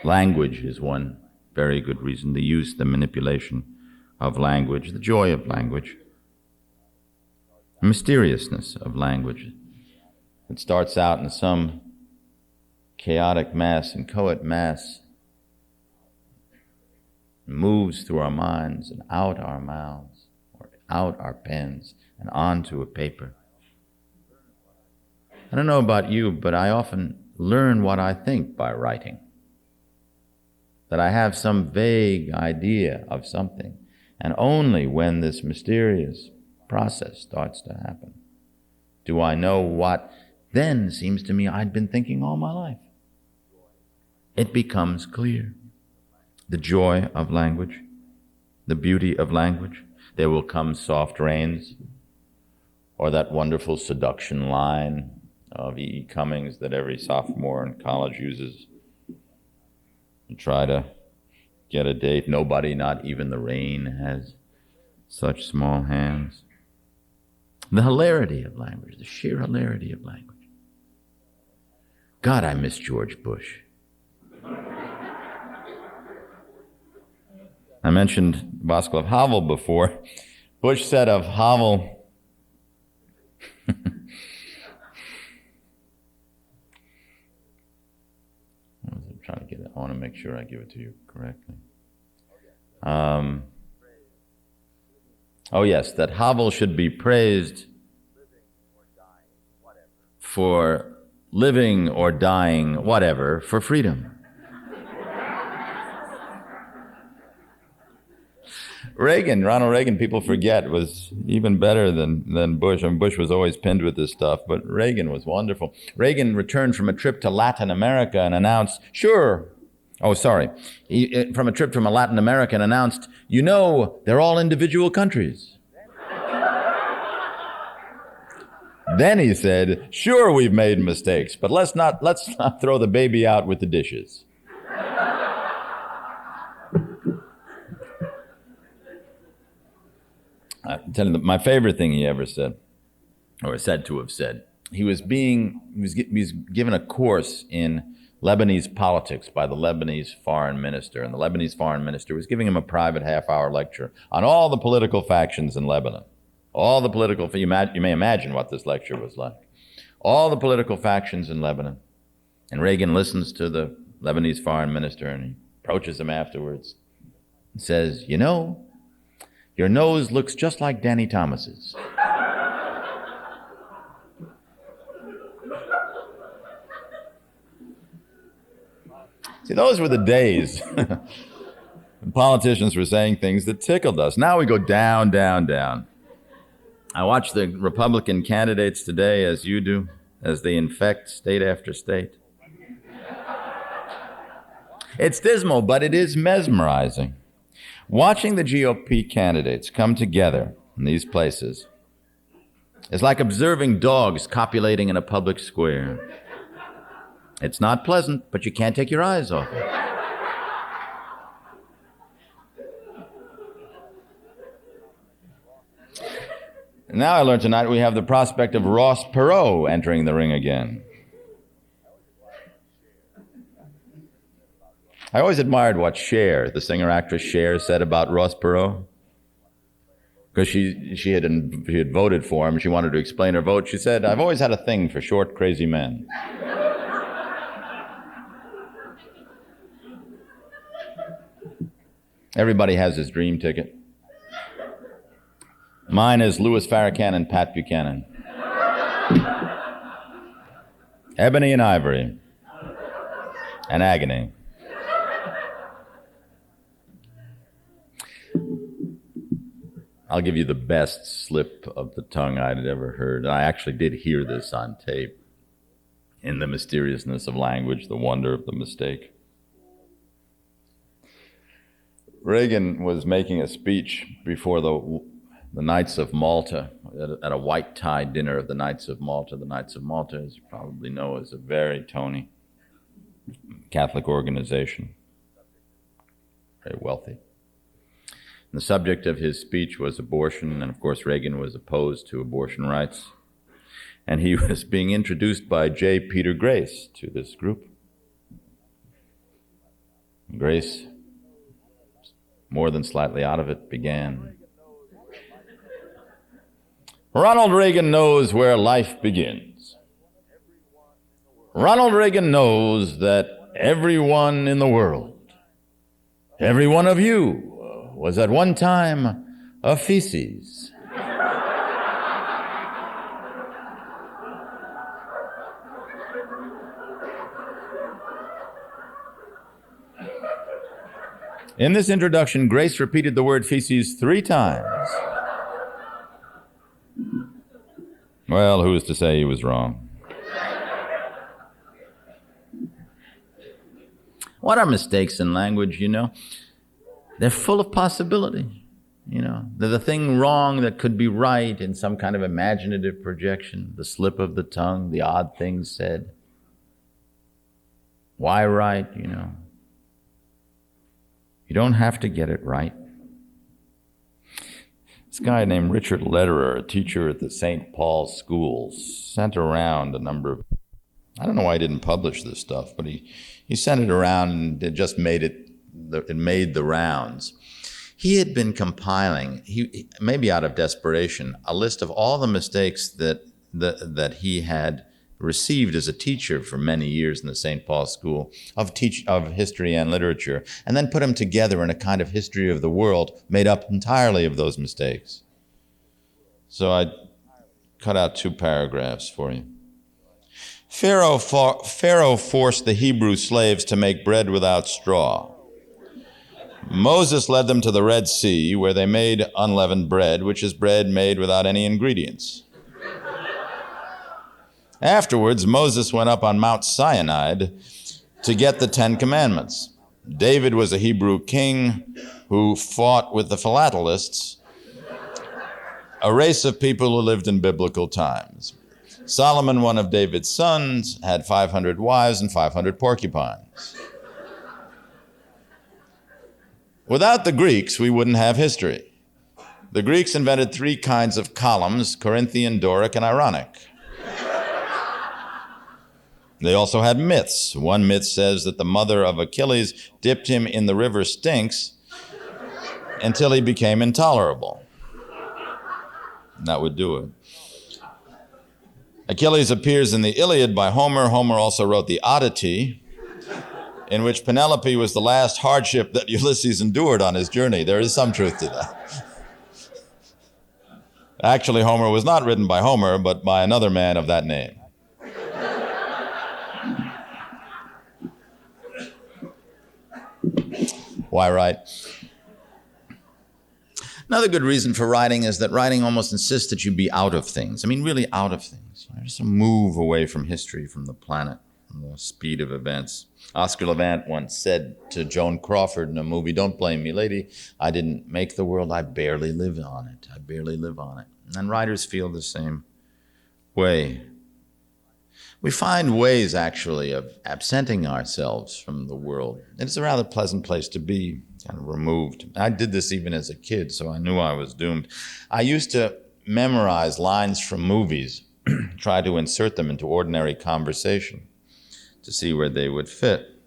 Language is one very good reason. The use, the manipulation of language, the joy of language. The mysteriousness of language. It starts out in some chaotic mass, inchoate mass, moves through our minds and out our mouths, or out our pens and onto a paper. I don't know about you, but I often learn what I think by writing. That I have some vague idea of something, and only when this mysterious process starts to happen do I know what then seems to me I'd been thinking all my life. It becomes clear. The joy of language, the beauty of language. There will come soft rains, or that wonderful seduction line of E. Cummings that every sophomore in college uses to try to get a date. Nobody, not even the rain, has such small hands. The hilarity of language, the sheer hilarity of language. God, I miss George Bush. I mentioned Václav Havel before. Bush said of Havel, I'm trying to get it. I want to make sure I give it to you correctly. Oh yes, that Havel should be praised for living or dying, whatever, for freedom. Ronald Reagan, people forget, was even better than Bush. I mean, Bush was always pinned with this stuff, but Reagan was wonderful. Reagan returned from a trip to Latin America and announced, from a trip from Latin America and announced, they're all individual countries. Then he said, sure, we've made mistakes, but let's not throw the baby out with the dishes. I'm telling you, my favorite thing he ever said, or said to have said, he was given a course in Lebanese politics by the Lebanese foreign minister, and the Lebanese foreign minister was giving him a private half-hour lecture on all the political factions in Lebanon. All the political, you may imagine what this lecture was like. All the political factions in Lebanon. And Reagan listens to the Lebanese foreign minister, and he approaches him afterwards and says, you know, your nose looks just like Danny Thomas's. See, those were the days when politicians were saying things that tickled us. Now we go down, down, down. I watch the Republican candidates today, as you do, as they infect state after state. It's dismal, but it is mesmerizing. Watching the GOP candidates come together in these places is like observing dogs copulating in a public square. It's not pleasant, but you can't take your eyes off it. Now I learned tonight we have the prospect of Ross Perot entering the ring again. I always admired what Cher, the singer-actress Cher, said about Ross Perot. Because she had voted for him. She wanted to explain her vote. She said, I've always had a thing for short, crazy men. Everybody has his dream ticket. Mine is Louis Farrakhan and Pat Buchanan. Ebony and ivory. And agony. I'll give you the best slip of the tongue I'd ever heard. I actually did hear this on tape. In the mysteriousness of language, the wonder of the mistake. Reagan was making a speech before the Knights of Malta, at a white tie dinner of the Knights of Malta. The Knights of Malta, as you probably know, is a very Tony Catholic organization, very wealthy. And the subject of his speech was abortion, and of course Reagan was opposed to abortion rights. And he was being introduced by J. Peter Grace to this group. Grace, more than slightly out of it, began. Ronald Reagan knows where life begins. Ronald Reagan knows that everyone in the world, every one of you, was at one time a feces. In this introduction, Grace repeated the word feces 3 times. Well, who is to say he was wrong? What are mistakes in language, you know? They're full of possibility, you know. They're the thing wrong that could be right in some kind of imaginative projection, the slip of the tongue, the odd things said. Why right, you know? You don't have to get it right. This guy named Richard Lederer, a teacher at the St. Paul's schools, sent around a number of, I don't know why he didn't publish this stuff, but he sent it around and it just made it made the rounds. He had been compiling, maybe out of desperation, a list of all the mistakes that he had received as a teacher for many years in the St. Paul School of history and literature, and then put them together in a kind of history of the world made up entirely of those mistakes. So I cut out 2 paragraphs for you. Pharaoh forced the Hebrew slaves to make bread without straw. Moses led them to the Red Sea, where they made unleavened bread, which is bread made without any ingredients. Afterwards, Moses went up on Mount Sinai to get the 10 Commandments. David was a Hebrew king who fought with the philatelists, a race of people who lived in biblical times. Solomon, one of David's sons, had 500 wives and 500 porcupines. Without the Greeks, we wouldn't have history. The Greeks invented 3 kinds of columns: Corinthian, Doric, and Ironic. They also had myths. One myth says that the mother of Achilles dipped him in the river Styx until he became intolerable. And that would do it. Achilles appears in the Iliad by Homer. Homer also wrote the Odyssey, in which Penelope was the last hardship that Ulysses endured on his journey. There is some truth to that. Actually, Homer was not written by Homer, but by another man of that name. Why write? Another good reason for writing is that writing almost insists that you be out of things. I mean, really out of things. Just a move away from history, from the planet, from the speed of events. Oscar Levant once said to Joan Crawford in a movie, "Don't blame me, lady. I didn't make the world. I barely live on it. I barely live on it." And writers feel the same way. We find ways, actually, of absenting ourselves from the world. It's a rather pleasant place to be, kind of removed. I did this even as a kid, so I knew I was doomed. I used to memorize lines from movies, try to insert them into ordinary conversation to see where they would fit.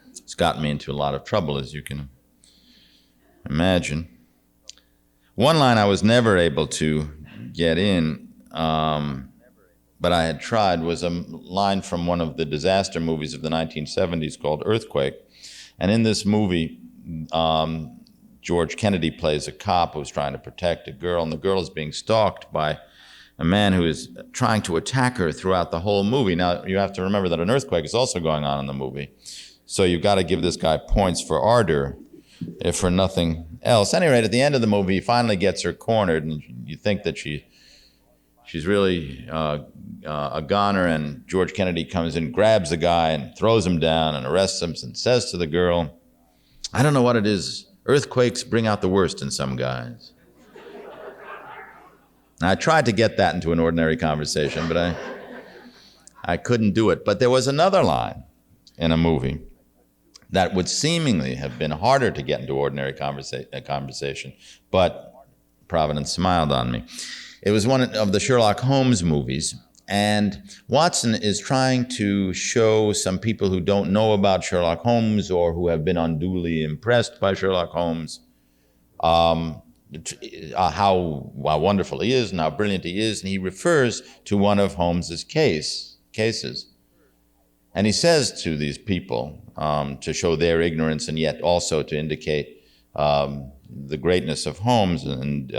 It's gotten me into a lot of trouble, as you can imagine. One line I was never able to get in, but I had tried, was a line from one of the disaster movies of the 1970s called Earthquake. And in this movie, George Kennedy plays a cop who's trying to protect a girl, and the girl is being stalked by a man who is trying to attack her throughout the whole movie. Now, you have to remember that an earthquake is also going on in the movie. So you've got to give this guy points for ardor, if for nothing else. At any rate, at the end of the movie, he finally gets her cornered, and you think that she's really a goner, and George Kennedy comes in, grabs the guy, and throws him down and arrests him and says to the girl, "I don't know what it is. Earthquakes bring out the worst in some guys." Now, I tried to get that into an ordinary conversation, but I couldn't do it. But there was another line in a movie that would seemingly have been harder to get into ordinary conversation, but Providence smiled on me. It was one of the Sherlock Holmes movies, and Watson is trying to show some people who don't know about Sherlock Holmes or who have been unduly impressed by Sherlock Holmes how wonderful he is and how brilliant he is, and he refers to one of Holmes's cases. And he says to these people, to show their ignorance and yet also to indicate the greatness of Holmes, and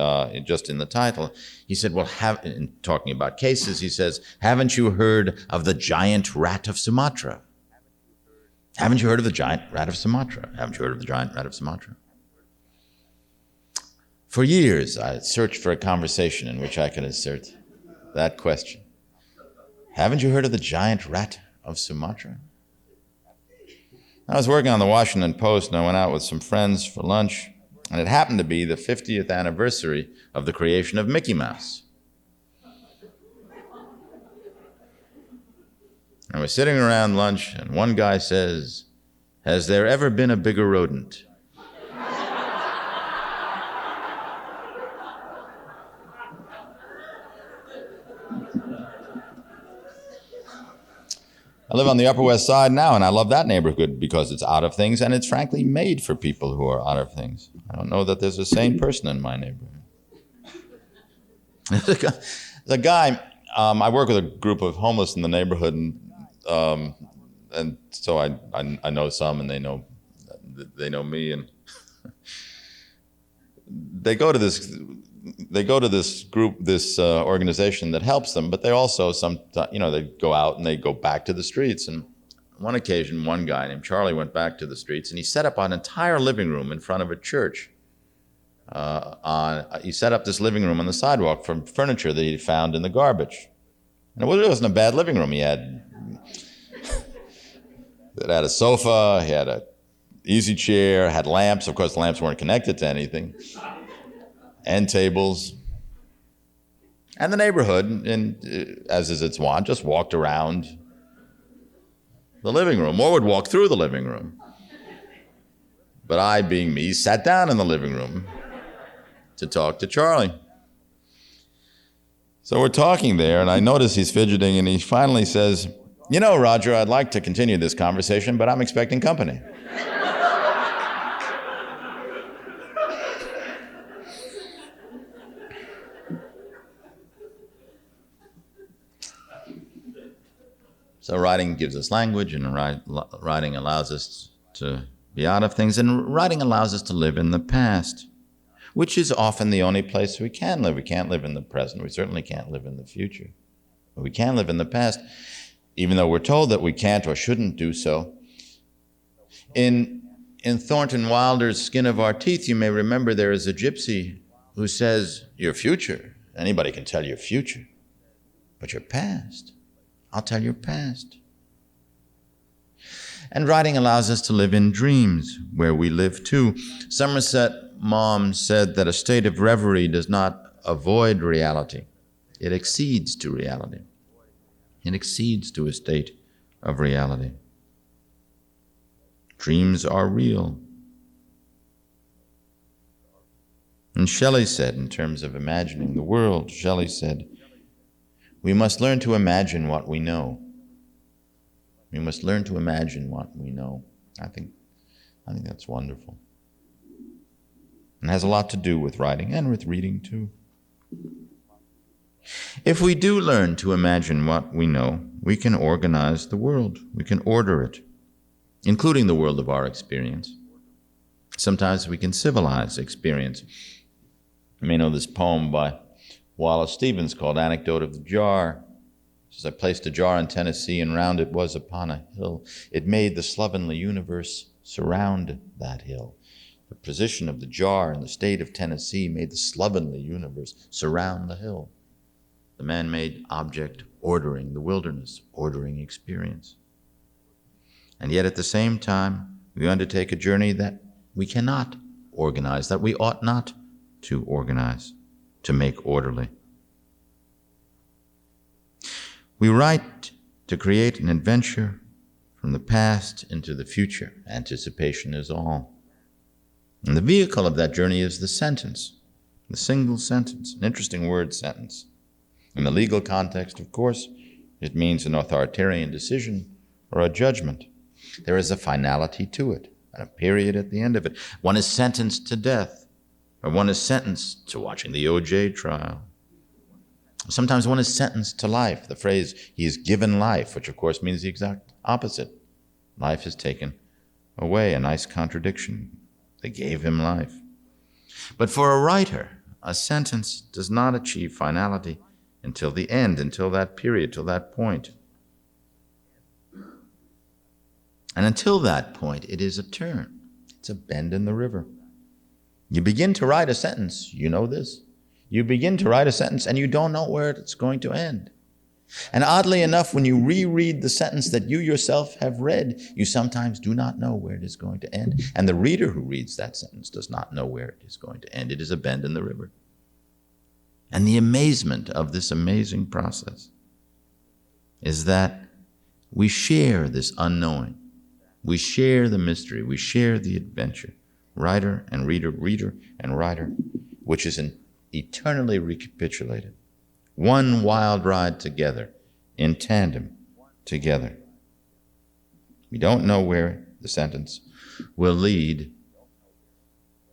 just in the title, he said, well, in talking about cases, he says, "Haven't you heard of the giant rat of Sumatra? Haven't you heard of the giant rat of Sumatra? Haven't you heard of the giant rat of Sumatra?" For years, I searched for a conversation in which I could insert that question. Haven't you heard of the giant rat of Sumatra? I was working on the Washington Post, and I went out with some friends for lunch, and it happened to be the 50th anniversary of the creation of Mickey Mouse. And we're sitting around lunch, and one guy says, "Has there ever been a bigger rodent?" I live on the Upper West Side now, and I love that neighborhood because it's out of things, and it's frankly made for people who are out of things. I don't know that there's a sane person in my neighborhood. The guy, I work with a group of homeless in the neighborhood, and so I know some, and they know me, and they go to this group, this organization that helps them, but they also they go out and they go back to the streets. And on one occasion, one guy named Charlie went back to the streets, and he set up an entire living room in front of a church. He set up this living room on the sidewalk from furniture that he found in the garbage. And it wasn't a bad living room. It had a sofa, he had an easy chair, had lamps. Of course, the lamps weren't connected to anything. End tables. And the neighborhood, as is its wont, just walked around the living room, or would walk through the living room. But I, being me, sat down in the living room to talk to Charlie. So we're talking there, and I notice he's fidgeting, and he finally says, "You know, Roger, I'd like to continue this conversation, but I'm expecting company." So writing gives us language, and writing allows us to be out of things, and writing allows us to live in the past, which is often the only place we can live. We can't live in the present. We certainly can't live in the future. But we can live in the past, even though we're told that we can't or shouldn't do so. In Thornton Wilder's Skin of Our Teeth, you may remember there is a gypsy who says, "Your future, anybody can tell your future, but your past, I'll tell your past." And writing allows us to live in dreams, where we live too. Somerset Maugham said that a state of reverie does not avoid reality. It accedes to reality. It accedes to a state of reality. Dreams are real. And Shelley said, in terms of imagining the world, Shelley said, "We must learn to imagine what we know." We must learn to imagine what we know. I think that's wonderful. And has a lot to do with writing and with reading too. If we do learn to imagine what we know, we can organize the world. We can order it, including the world of our experience. Sometimes we can civilize experience. You may know this poem by Wallace Stevens called Anecdote of the Jar. It says, "I placed a jar in Tennessee, and round it was upon a hill. It made the slovenly universe surround that hill." The position of the jar in the state of Tennessee made the slovenly universe surround the hill. The man-made object ordering the wilderness, ordering experience. And yet at the same time, we undertake a journey that we cannot organize, that we ought not to organize, to make orderly. We write to create an adventure from the past into the future. Anticipation is all. And the vehicle of that journey is the sentence, the single sentence, an interesting word, sentence. In the legal context, of course, it means an authoritarian decision or a judgment. There is a finality to it, and a period at the end of it. One is sentenced to death, or one is sentenced to watching the O.J. trial. Sometimes one is sentenced to life. The phrase, "he is given life," which of course means the exact opposite. Life is taken away, a nice contradiction. They gave him life. But for a writer, a sentence does not achieve finality until the end, until that period, till that point. And until that point, it is a turn. It's a bend in the river. You begin to write a sentence, you know this. You begin to write a sentence and you don't know where it's going to end. And oddly enough, when you reread the sentence that you yourself have read, you sometimes do not know where it is going to end. And the reader who reads that sentence does not know where it is going to end. It is a bend in the river. And the amazement of this amazing process is that we share this unknowing. We share the mystery. We share the adventure. Writer and reader, reader and writer, which is eternally recapitulated. One wild ride together, in tandem, together. We don't know where the sentence will lead.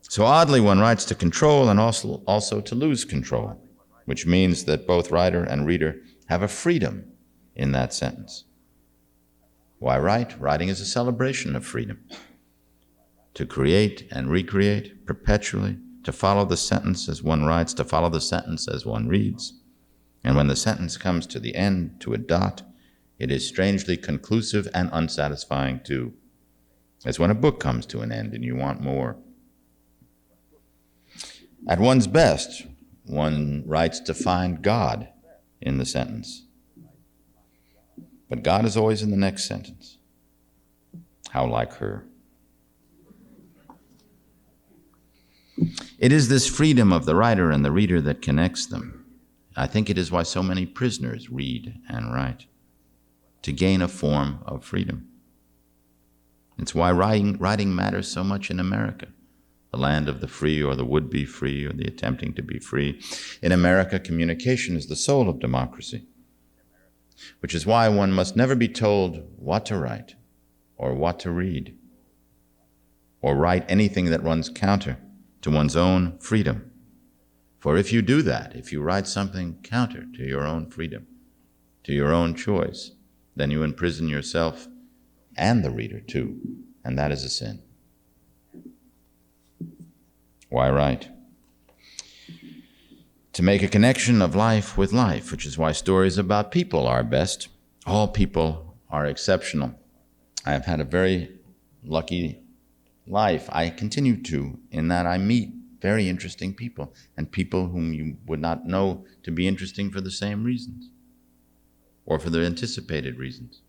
So oddly, one writes to control and also to lose control, which means that both writer and reader have a freedom in that sentence. Why write? Writing is a celebration of freedom. To create and recreate perpetually, to follow the sentence as one writes, to follow the sentence as one reads. And when the sentence comes to the end, to a dot, it is strangely conclusive and unsatisfying too. As when a book comes to an end and you want more. At one's best, one writes to find God in the sentence. But God is always in the next sentence. How like her. It is this freedom of the writer and the reader that connects them. I think it is why so many prisoners read and write, to gain a form of freedom. It's why writing matters so much in America, the land of the free or the would-be free or the attempting to be free. In America, communication is the soul of democracy, which is why one must never be told what to write or what to read or write anything that runs counter to one's own freedom. For if you do that, if you write something counter to your own freedom, to your own choice, then you imprison yourself and the reader too, and that is a sin. Why write? To make a connection of life with life, which is why stories about people are best. All people are exceptional. I have had a very lucky life. I continue to, in that I meet very interesting people, and people whom you would not know to be interesting for the same reasons, or for the anticipated reasons.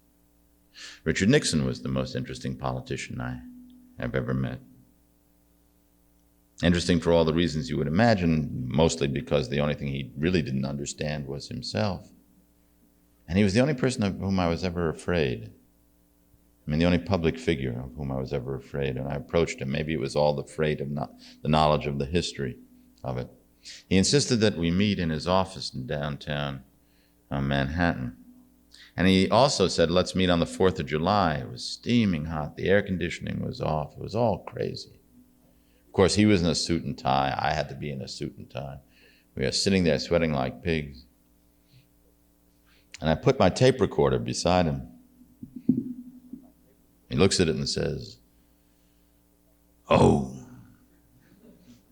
Richard Nixon was the most interesting politician I have ever met. Interesting for all the reasons you would imagine, mostly because the only thing he really didn't understand was himself. And he was the only person of whom I was ever afraid. I mean, the only public figure of whom I was ever afraid. And I approached him. Maybe it was all the afraid of the knowledge of the history of it. He insisted that we meet in his office in downtown Manhattan. And he also said, let's meet on the 4th of July. It was steaming hot. The air conditioning was off. It was all crazy. Of course, he was in a suit and tie. I had to be in a suit and tie. We were sitting there sweating like pigs. And I put my tape recorder beside him. He looks at it and says, "Oh,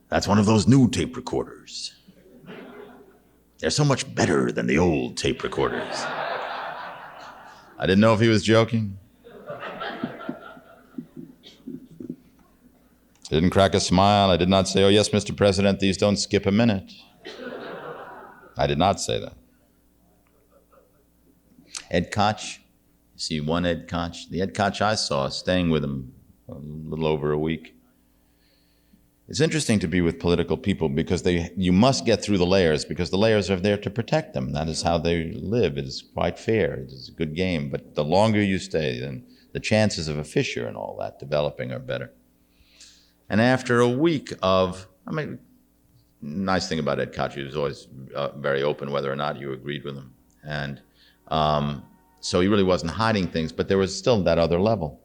that's one of those new tape recorders. They're so much better than the old tape recorders." I didn't know if he was joking. I didn't crack a smile. I did not say, "Oh, yes, Mr. President, these don't skip a minute." I did not say that. Ed Koch, you see one Ed Koch? The Ed Koch I saw, staying with him a little over a week. It's interesting to be with political people because you must get through the layers, because the layers are there to protect them. That is how they live. It is quite fair. It is a good game. But the longer you stay, then the chances of a fissure and all that developing are better. And after a week of, nice thing about Ed Koch, he was always very open whether or not you agreed with him. And so he really wasn't hiding things, but there was still that other level.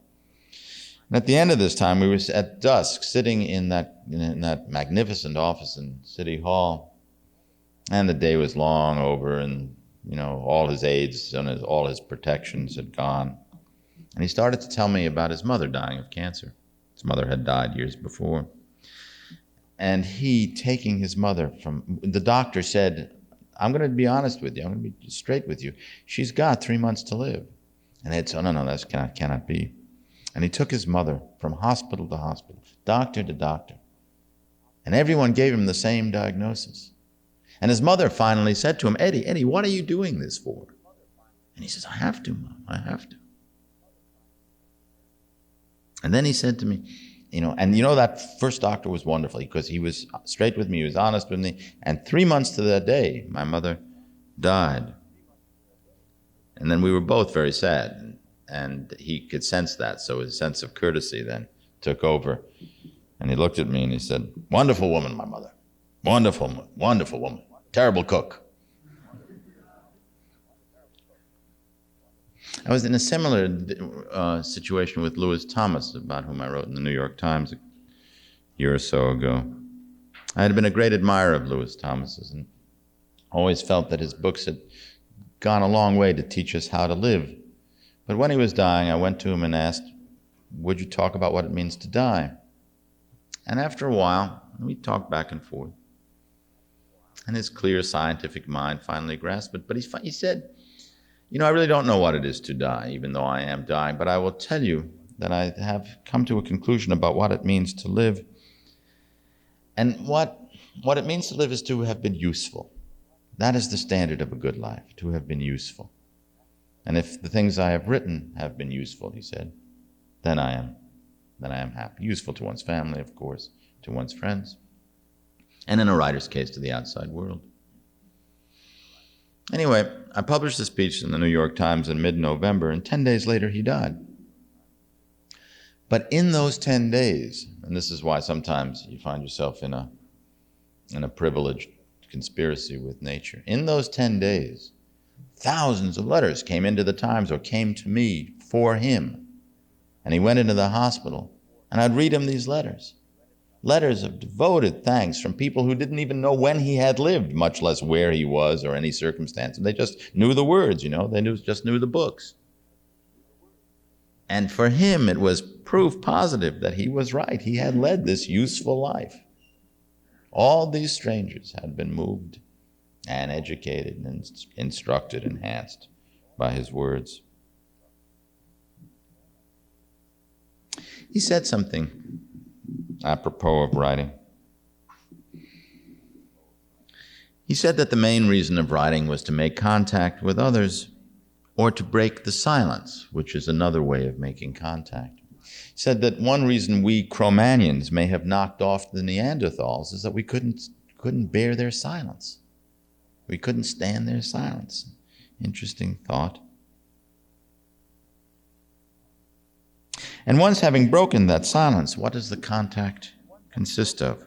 And at the end of this time, we were at dusk sitting in that magnificent office in City Hall, and the day was long over, and all his aides and all his protections had gone. And he started to tell me about his mother dying of cancer. His mother had died years before. And he, taking his mother the doctor said, "I'm going to be honest with you. I'm going to be straight with you. She's got 3 months to live." And they'd say, "Oh, no, that cannot be." And he took his mother from hospital to hospital, doctor to doctor. And everyone gave him the same diagnosis. And his mother finally said to him, Eddie, what are you doing this for?" And he says, "I have to, Mom, I have to." And then he said to me, that first doctor was wonderful because he was straight with me, he was honest with me. And 3 months to that day, my mother died. And then we were both very sad. And he could sense that, so his sense of courtesy then took over. And he looked at me and he said, "Wonderful woman, my mother. Wonderful, wonderful woman. Terrible cook." I was in a similar situation with Lewis Thomas, about whom I wrote in the New York Times a year or so ago. I had been a great admirer of Lewis Thomas's and always felt that his books had gone a long way to teach us how to live. But when he was dying, I went to him and asked, "Would you talk about what it means to die?" And after a while, we talked back and forth. And his clear scientific mind finally grasped it. But he said, "I really don't know what it is to die, even though I am dying. But I will tell you that I have come to a conclusion about what it means to live. And what it means to live is to have been useful. That is the standard of a good life, to have been useful. And if the things I have written have been useful," he said, then I am happy. Useful to one's family, of course, to one's friends, and in a writer's case, to the outside world. Anyway, I published the speech in the New York Times in mid-November, and 10 days later he died. But in those 10 days, and this is why sometimes you find yourself in a privileged conspiracy with nature, in those 10 days, thousands of letters came into the Times or came to me for him. And he went into the hospital, and I'd read him these letters. Letters of devoted thanks from people who didn't even know when he had lived, much less where he was or any circumstance. They just knew the words, they just knew the books. And for him, it was proof positive that he was right. He had led this useful life. All these strangers had been moved and educated and instructed, enhanced by his words. He said something apropos of writing. He said that the main reason of writing was to make contact with others or to break the silence, which is another way of making contact. He said that one reason we Cro-Magnons may have knocked off the Neanderthals is that we couldn't bear their silence. We couldn't stand their silence. Interesting thought. And once having broken that silence, what does the contact consist of?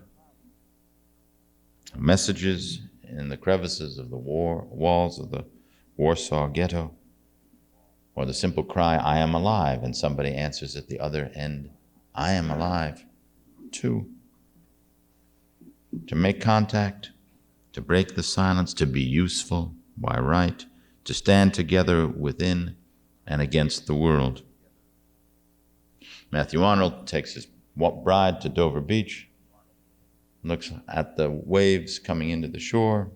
Messages in the crevices of the walls of the Warsaw Ghetto, or the simple cry, "I am alive," and somebody answers at the other end, "I am alive, too." To make contact, to break the silence, to be useful, why right, to stand together within and against the world. Matthew Arnold takes his bride to Dover Beach, looks at the waves coming into the shore,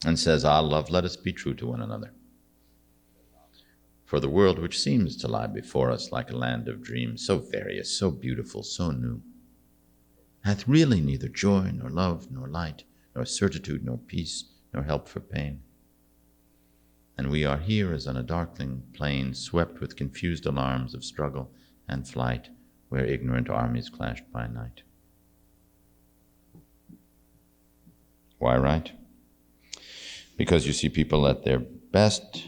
and says, "Ah, love, let us be true to one another. For the world which seems to lie before us like a land of dreams, so various, so beautiful, so new, hath really neither joy, nor love, nor light, nor certitude, nor peace, nor help for pain. And we are here as on a darkling plain, swept with confused alarms of struggle and flight, where ignorant armies clashed by night." Why right? Because you see people at their best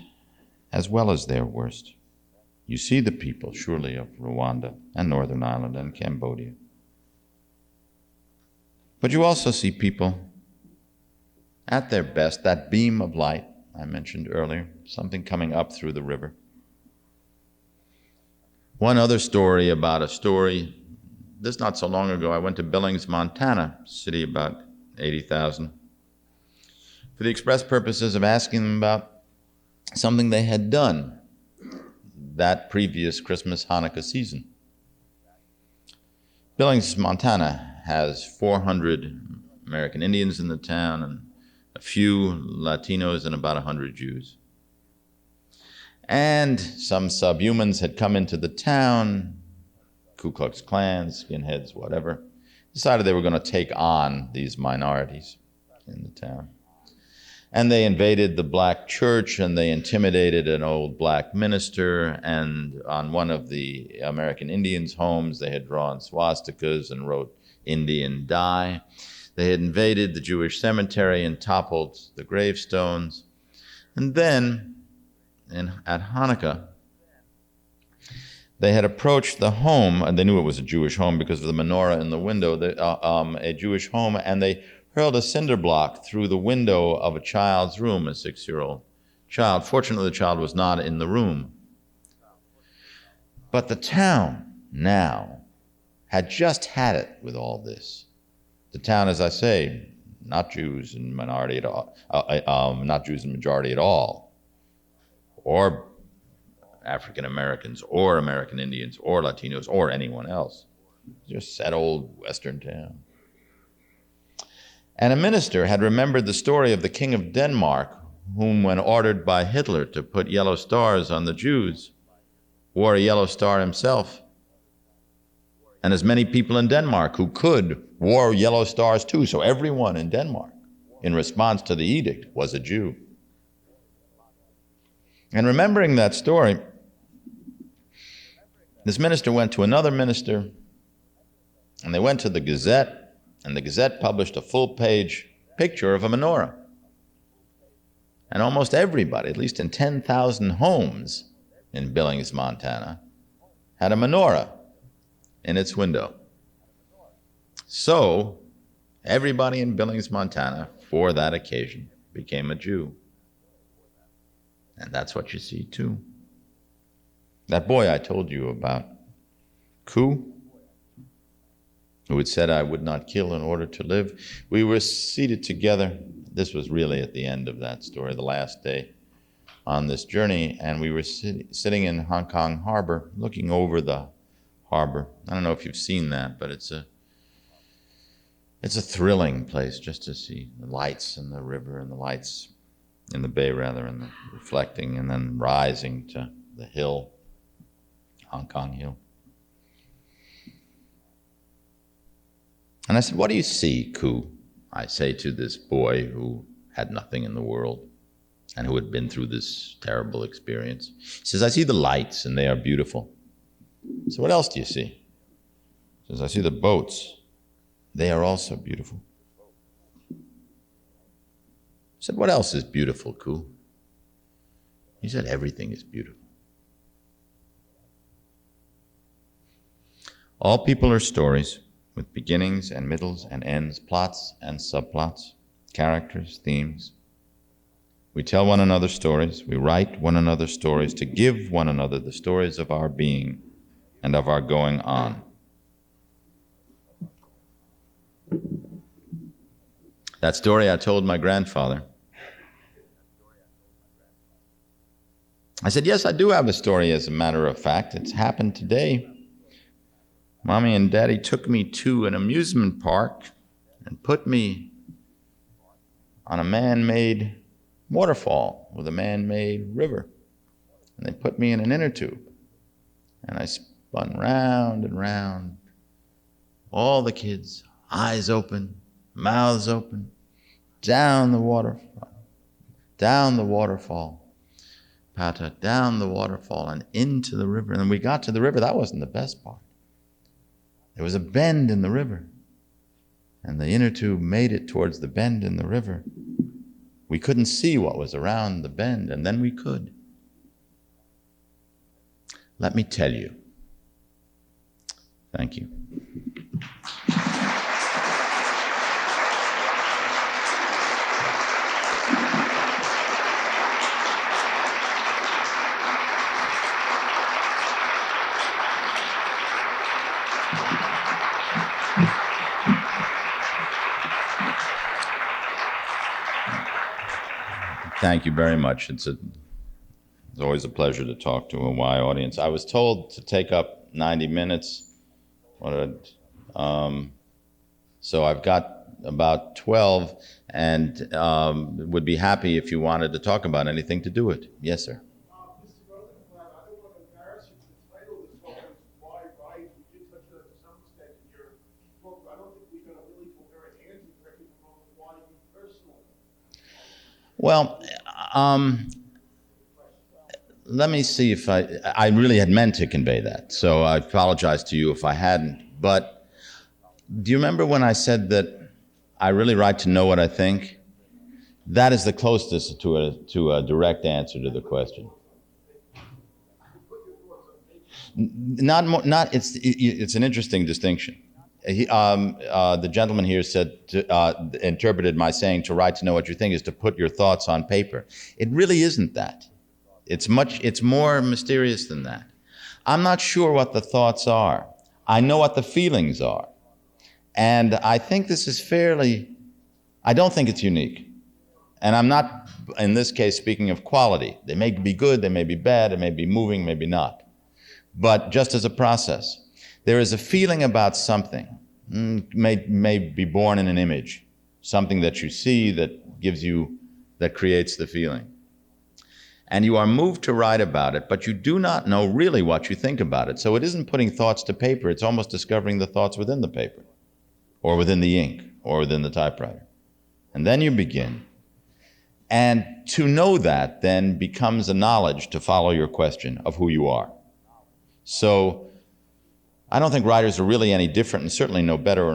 as well as their worst. You see the people, surely, of Rwanda and Northern Ireland and Cambodia. But you also see people at their best, that beam of light I mentioned earlier, something coming up through the river. One other story about a story, this not so long ago, I went to Billings, Montana, city about 80,000, for the express purposes of asking them about something they had done that previous Christmas, Hanukkah season. Billings, Montana has 400 American Indians in the town and a few Latinos and about 100 Jews. And some subhumans had come into the town, Ku Klux Klan, skinheads, whatever, decided they were going to take on these minorities in the town. And they invaded the black church, and they intimidated an old black minister, and on one of the American Indians' homes, they had drawn swastikas and wrote "Indian Die." They had invaded the Jewish cemetery and toppled the gravestones. And then, at Hanukkah, they had approached the home, and they knew it was a Jewish home because of the menorah in the window, a Jewish home, and they hurled a cinder block through the window of a child's room, a 6-year-old child. Fortunately, the child was not in the room. But the town now had just had it with all this. The town, as I say, not Jews and minority at all, not Jews and majority at all, or African Americans, or American Indians, or Latinos, or anyone else. Just that old Western town. And a minister had remembered the story of the King of Denmark, whom, when ordered by Hitler to put yellow stars on the Jews, wore a yellow star himself. And as many people in Denmark who could wore yellow stars too. So everyone in Denmark, in response to the edict, was a Jew. And remembering that story, this minister went to another minister, and they went to the Gazette, and the Gazette published a full-page picture of a menorah. And almost everybody, at least in 10,000 homes in Billings, Montana, had a menorah in its window. So everybody in Billings, Montana, for that occasion, became a Jew. And that's what you see too. That boy I told you about, Ku, who had said, I would not kill in order to live. We were seated together. This was really at the end of that story, the last day on this journey, and we were sitting in Hong Kong Harbor, looking over the harbor. I don't know if you've seen that, but it's a thrilling place just to see the lights in the river and the lights in the bay, rather, and the reflecting and then rising to the hill, Hong Kong Hill. And I said, what do you see, Ku? I say to this boy who had nothing in the world and who had been through this terrible experience. He says, I see the lights and they are beautiful. So what else do you see? He says, I see the boats. They are also beautiful. I said, what else is beautiful, Ku? He said, everything is beautiful. All people are stories with beginnings and middles and ends, plots and subplots, characters, themes. We tell one another stories. We write one another stories to give one another the stories of our being and of our going on. That story I told my grandfather. I said, yes, I do have a story, as a matter of fact. It's happened today. Mommy and Daddy took me to an amusement park and put me on a man-made waterfall with a man-made river. And they put me in an inner tube. And I spun round and round. All the kids, eyes open, mouths open, down the waterfall, Pata, down the waterfall and into the river. And when we got to the river, that wasn't the best part. There was a bend in the river, and the inner tube made it towards the bend in the river. We couldn't see what was around the bend, and then we could. Let me tell you. Thank you. Thank you very much. It's always a pleasure to talk to a Y audience. I was told to take up 90 minutes. So I've got about 12, and would be happy if you wanted to talk about anything to do it. Yes, sir. Mr. Rosenblatt, I don't want to embarrass you, but the title of this talk is Why Write? You did touch on it to some extent in your book, but I don't think we're going to really coherent answer correctly from why you personally. Well, let me see if I really had meant to convey that, so I apologize to you if I hadn't. But do you remember when I said that I really write to know what I think? That is the closest to a direct answer to the question. It's an interesting distinction. The gentleman here said, interpreted my saying to write to know what you think is to put your thoughts on paper. It really isn't that. It's more mysterious than that. I'm not sure what the thoughts are. I know what the feelings are. And I think this is I don't think it's unique. And I'm not, in this case, speaking of quality. They may be good, they may be bad, it may be moving, maybe not. But just as a process, there is a feeling about something, may be born in an image, something that you see that creates the feeling. And you are moved to write about it, but you do not know really what you think about it. So it isn't putting thoughts to paper, it's almost discovering the thoughts within the paper, or within the ink, or within the typewriter. And then you begin. And to know that then becomes a knowledge to follow your question of who you are. So I don't think writers are really any different, and certainly no better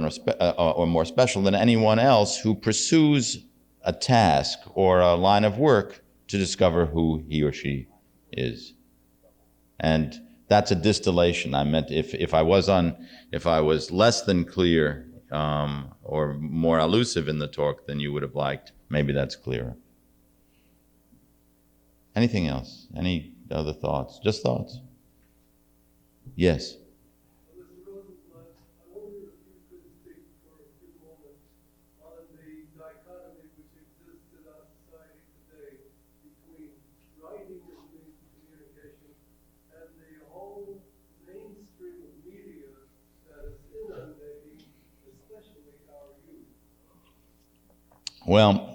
or more special than anyone else who pursues a task or a line of work to discover who he or she is. And that's a distillation. I meant if I was less than clear or more elusive in the talk than you would have liked, maybe that's clearer. Anything else? Any other thoughts? Just thoughts? Yes. Mr. Rosenblatt, I wonder if you could speak for a few moments on the dichotomy which exists in our society today between writing and communication and the whole mainstream of media that is inundating, especially our youth. Well,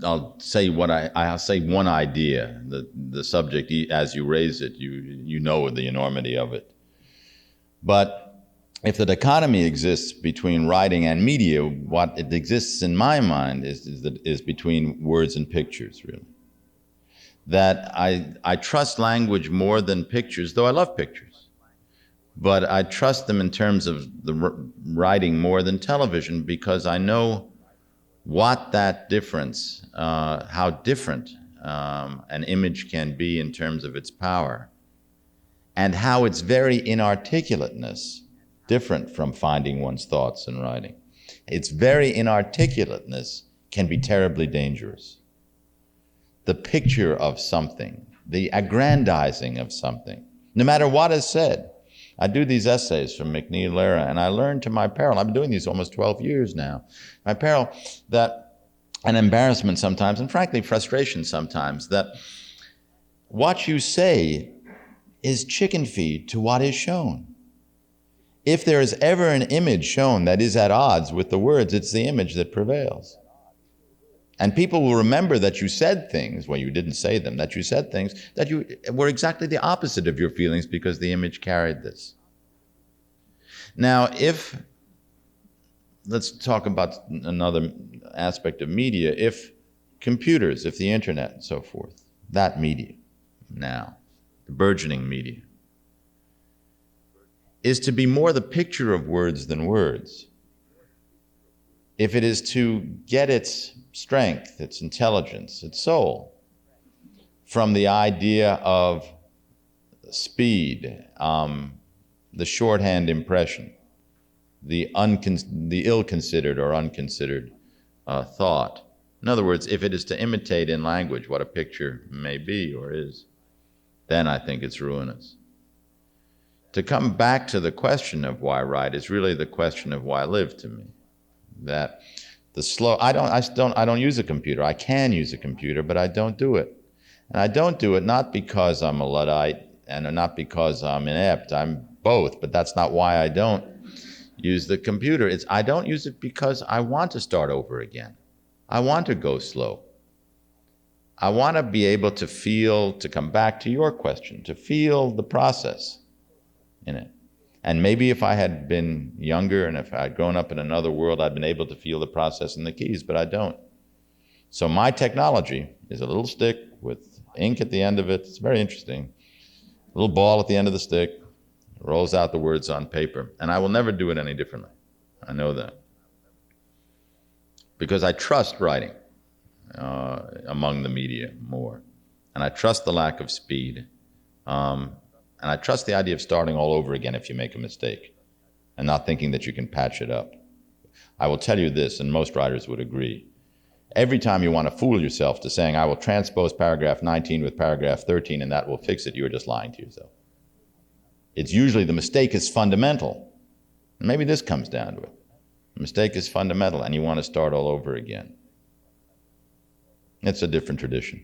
I'll say I'll say one idea. The subject, as you raise it, you know the enormity of it. But if the dichotomy exists between writing and media, what it exists in my mind is between words and pictures, really. That I trust language more than pictures, though I love pictures. But I trust them in terms of the writing more than television, because I know what that difference, how different an image can be in terms of its power, and how its very inarticulateness different from finding one's thoughts in writing. Its very inarticulateness can be terribly dangerous. The picture of something, the aggrandizing of something, no matter what is said. I do these essays from McNeil Lehrer, and I learned to my peril, I've been doing these almost 12 years now, my peril, that an embarrassment sometimes, and frankly frustration sometimes, that what you say is chicken feed to what is shown. If there is ever an image shown that is at odds with the words, it's the image that prevails. And people will remember that you said things, well, you didn't say them, that you said things that you were exactly the opposite of your feelings because the image carried this. Now, let's talk about another aspect of media. If computers, if the internet and so forth, that media now, the burgeoning media, is to be more the picture of words than words, if it is to get its strength, its intelligence, its soul from the idea of speed, the shorthand impression, the ill-considered or unconsidered thought. In other words, if it is to imitate in language what a picture may be or is, then I think it's ruinous. To come back to the question of why write is really the question of why live to me. That the slow, I don't use a computer. I can use a computer, but I don't do it. And I don't do it not because I'm a Luddite and not because I'm inept. I'm both, but that's not why I don't use the computer. I don't use it because I want to start over again. I want to go slow. I want to be able to feel, to come back to your question, to feel the process in it. And maybe if I had been younger and if I had grown up in another world, I'd been able to feel the process in the keys, but I don't. So my technology is a little stick with ink at the end of it. It's very interesting. A little ball at the end of the stick, rolls out the words on paper. And I will never do it any differently. I know that. Because I trust writing among the media more. And I trust the lack of speed. And I trust the idea of starting all over again if you make a mistake and not thinking that you can patch it up. I will tell you this, and most writers would agree. Every time you want to fool yourself to saying, I will transpose paragraph 19 with paragraph 13 and that will fix it, you are just lying to yourself. It's usually the mistake is fundamental. And maybe this comes down to it. The mistake is fundamental and you want to start all over again. It's a different tradition.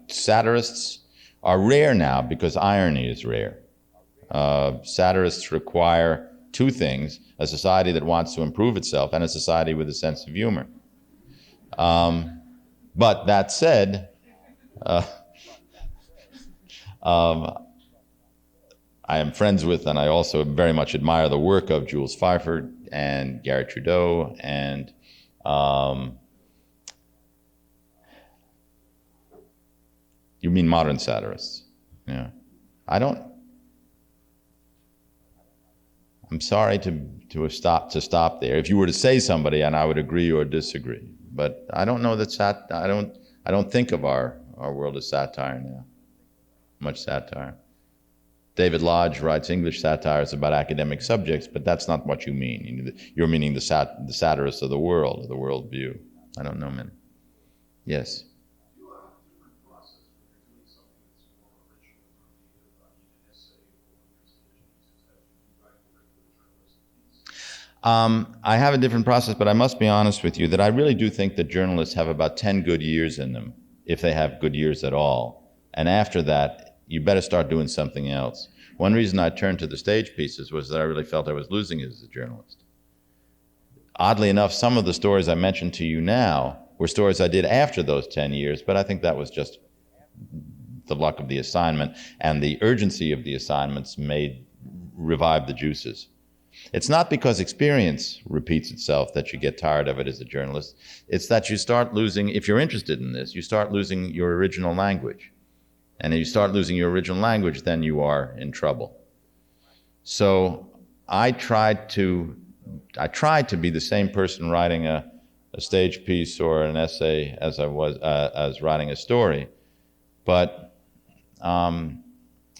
Satirists are rare now because irony is rare. Satirists require two things: a society that wants to improve itself and a society with a sense of humor. But that said, I am friends with and I also very much admire the work of Jules Feiffer and Gary Trudeau and you mean modern satirists? Yeah. I I'm sorry to stop there. If you were to say somebody, and I would agree or disagree, but I don't know that I don't think of our world as satire now. Much satire. David Lodge writes English satires about academic subjects, but that's not what you mean. You're meaning the satirists of the world, or the world view. I don't know many. Yes. Do you have a different process when you're doing something that's more original, creative, an essay or a presentation as you write a regular journalistic piece? I have a different process, but I must be honest with you that I really do think that journalists have about 10 good years in them, if they have good years at all. And after that, you better start doing something else. One reason I turned to the stage pieces was that I really felt I was losing it as a journalist. Oddly enough, some of the stories I mentioned to you now were stories I did after those 10 years, but I think that was just the luck of the assignment, and the urgency of the assignments revived the juices. It's not because experience repeats itself that you get tired of it as a journalist. It's that you start losing, if you're interested in this, you start losing your original language. And if you start losing your original language, then you are in trouble. So I tried to be the same person writing a stage piece or an essay as I was as writing a story, but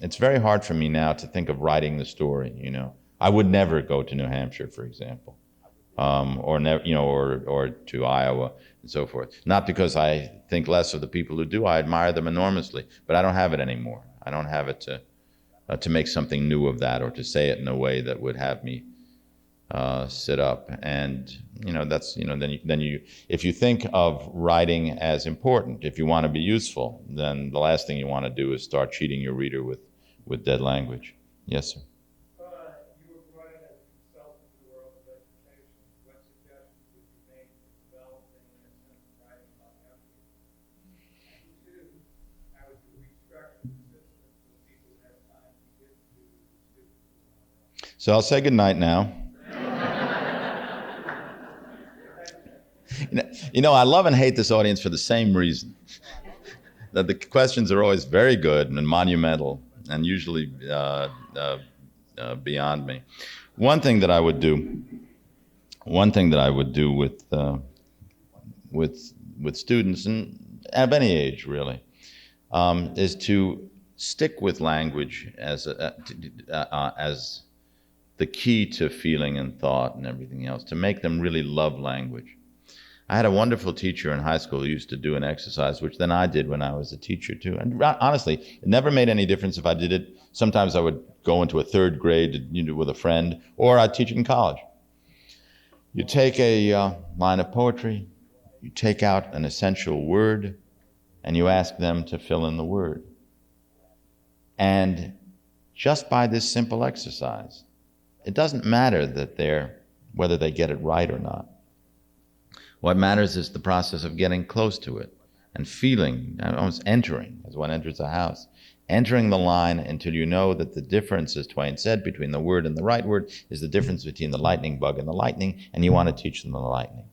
it's very hard for me now to think of writing the story. You know, I would never go to New Hampshire, for example, or to Iowa and so forth. Not because I think less of the people who do. I admire them enormously, but I don't have it anymore. I don't have it to make something new of that, or to say it in a way that would have me sit up. And then you if you think of writing as important, if you want to be useful, then the last thing you want to do is start cheating your reader with dead language. Yes, sir. You were provided as a consultant to the world of education. What suggestions would you make for developing a sense of writing about empathy? And two, how would you restructure the system so that people would have time to give to students who want to? So I'll say good night now. I love and hate this audience for the same reason. That the questions are always very good and monumental, and usually beyond me. One thing that I would do with students, and of any age really, is to stick with language as the key to feeling and thought and everything else, to make them really love language. I had a wonderful teacher in high school who used to do an exercise, which then I did when I was a teacher too. And honestly, it never made any difference if I did it. Sometimes I would go into a third grade with a friend, or I'd teach it in college. You take a line of poetry, you take out an essential word, and you ask them to fill in the word. And just by this simple exercise, it doesn't matter whether they get it right or not. What matters is the process of getting close to it and feeling, almost entering, as one enters a house, entering the line until you know that the difference, as Twain said, between the word and the right word is the difference between the lightning bug and the lightning, and you want to teach them the lightning.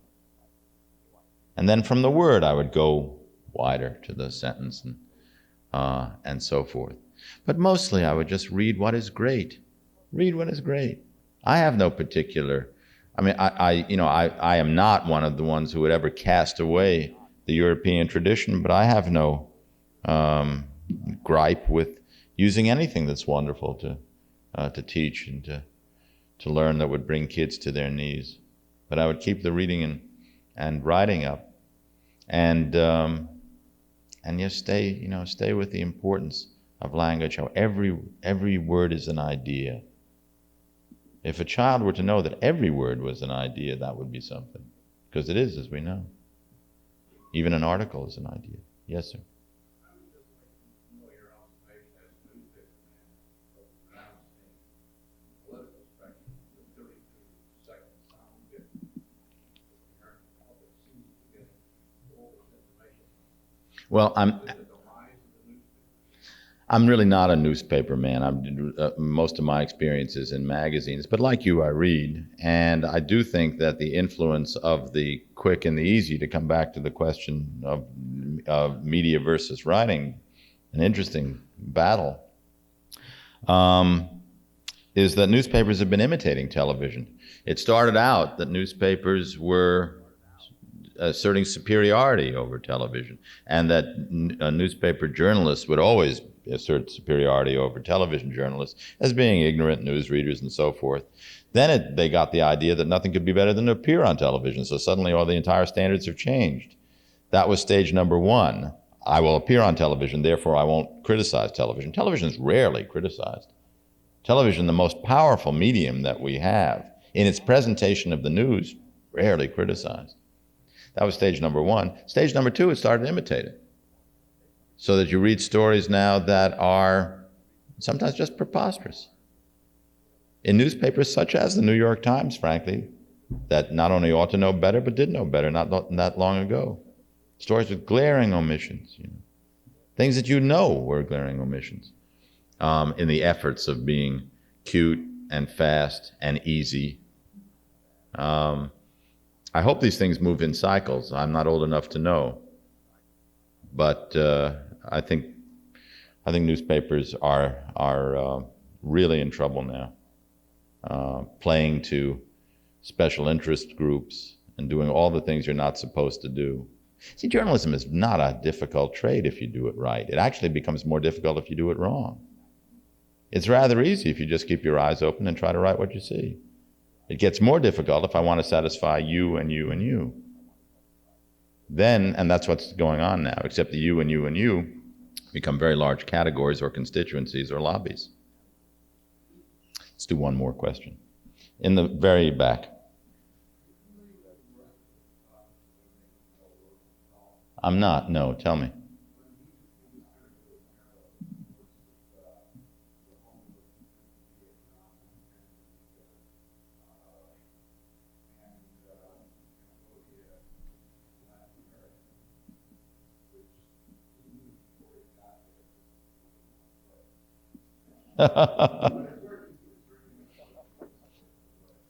And then from the word, I would go wider to the sentence and so forth. But mostly I would just read what is great. Read what is great. I have no particular... I am not one of the ones who would ever cast away the European tradition, but I have no gripe with using anything that's wonderful to teach and to learn that would bring kids to their knees. But I would keep the reading and writing up, and just stay with the importance of language. How every word is an idea. If a child were to know that every word was an idea, that would be something. Because it is, as we know. Even an article is an idea. Yes, sir. I would just like to know your observation as a newspaper man, but now seeing political spectrum, the 32-second sound bit, the American public seems to get all this information. Well, Is it the rise of the newspaper? I'm really not a newspaper man. Most of my experience is in magazines, but like you, I read. And I do think that the influence of the quick and the easy, to come back to the question of media versus writing, an interesting battle. is that newspapers have been imitating television. It started out that newspapers were asserting superiority over television, and that newspaper journalists would always assert superiority over television journalists as being ignorant newsreaders and so forth. Then they got the idea that nothing could be better than to appear on television, so suddenly all the entire standards have changed. That was stage number one. I will appear on television, therefore I won't criticize television. Television is rarely criticized. Television, the most powerful medium that we have, in its presentation of the news, rarely criticized. That was stage number one. Stage number two, it started imitating. So that you read stories now that are sometimes just preposterous. In newspapers such as the New York Times, frankly, that not only ought to know better, but did know better not that long ago. Stories with glaring omissions, things that you know were glaring omissions in the efforts of being cute and fast and easy. I hope these things move in cycles. I'm not old enough to know, but I think newspapers are really in trouble now, playing to special interest groups and doing all the things you're not supposed to do. See, journalism is not a difficult trade if you do it right. It actually becomes more difficult if you do it wrong. It's rather easy if you just keep your eyes open and try to write what you see. It gets more difficult if I want to satisfy you and you and you. Then, and that's what's going on now, except the you and you and you become very large categories or constituencies or lobbies. Let's do one more question. In the very back. I'm not, no, tell me.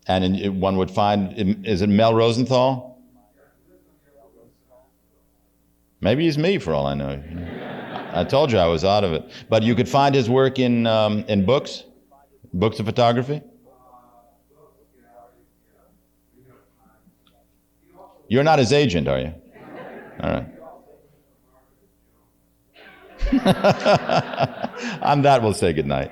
And one would find, is it Mel Rosenthal? Maybe he's me, for all I know. I told you I was out of it. But you could find his work in books of photography. You're not his agent, are you? All right. On that, we'll say goodnight.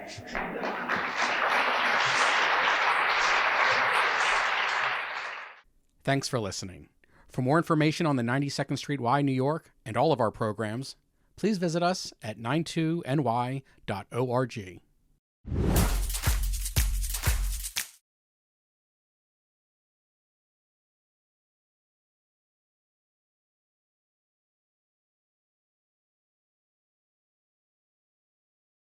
Thanks for listening. For more information on the 92nd Street Y, New York, and all of our programs, please visit us at 92ny.org.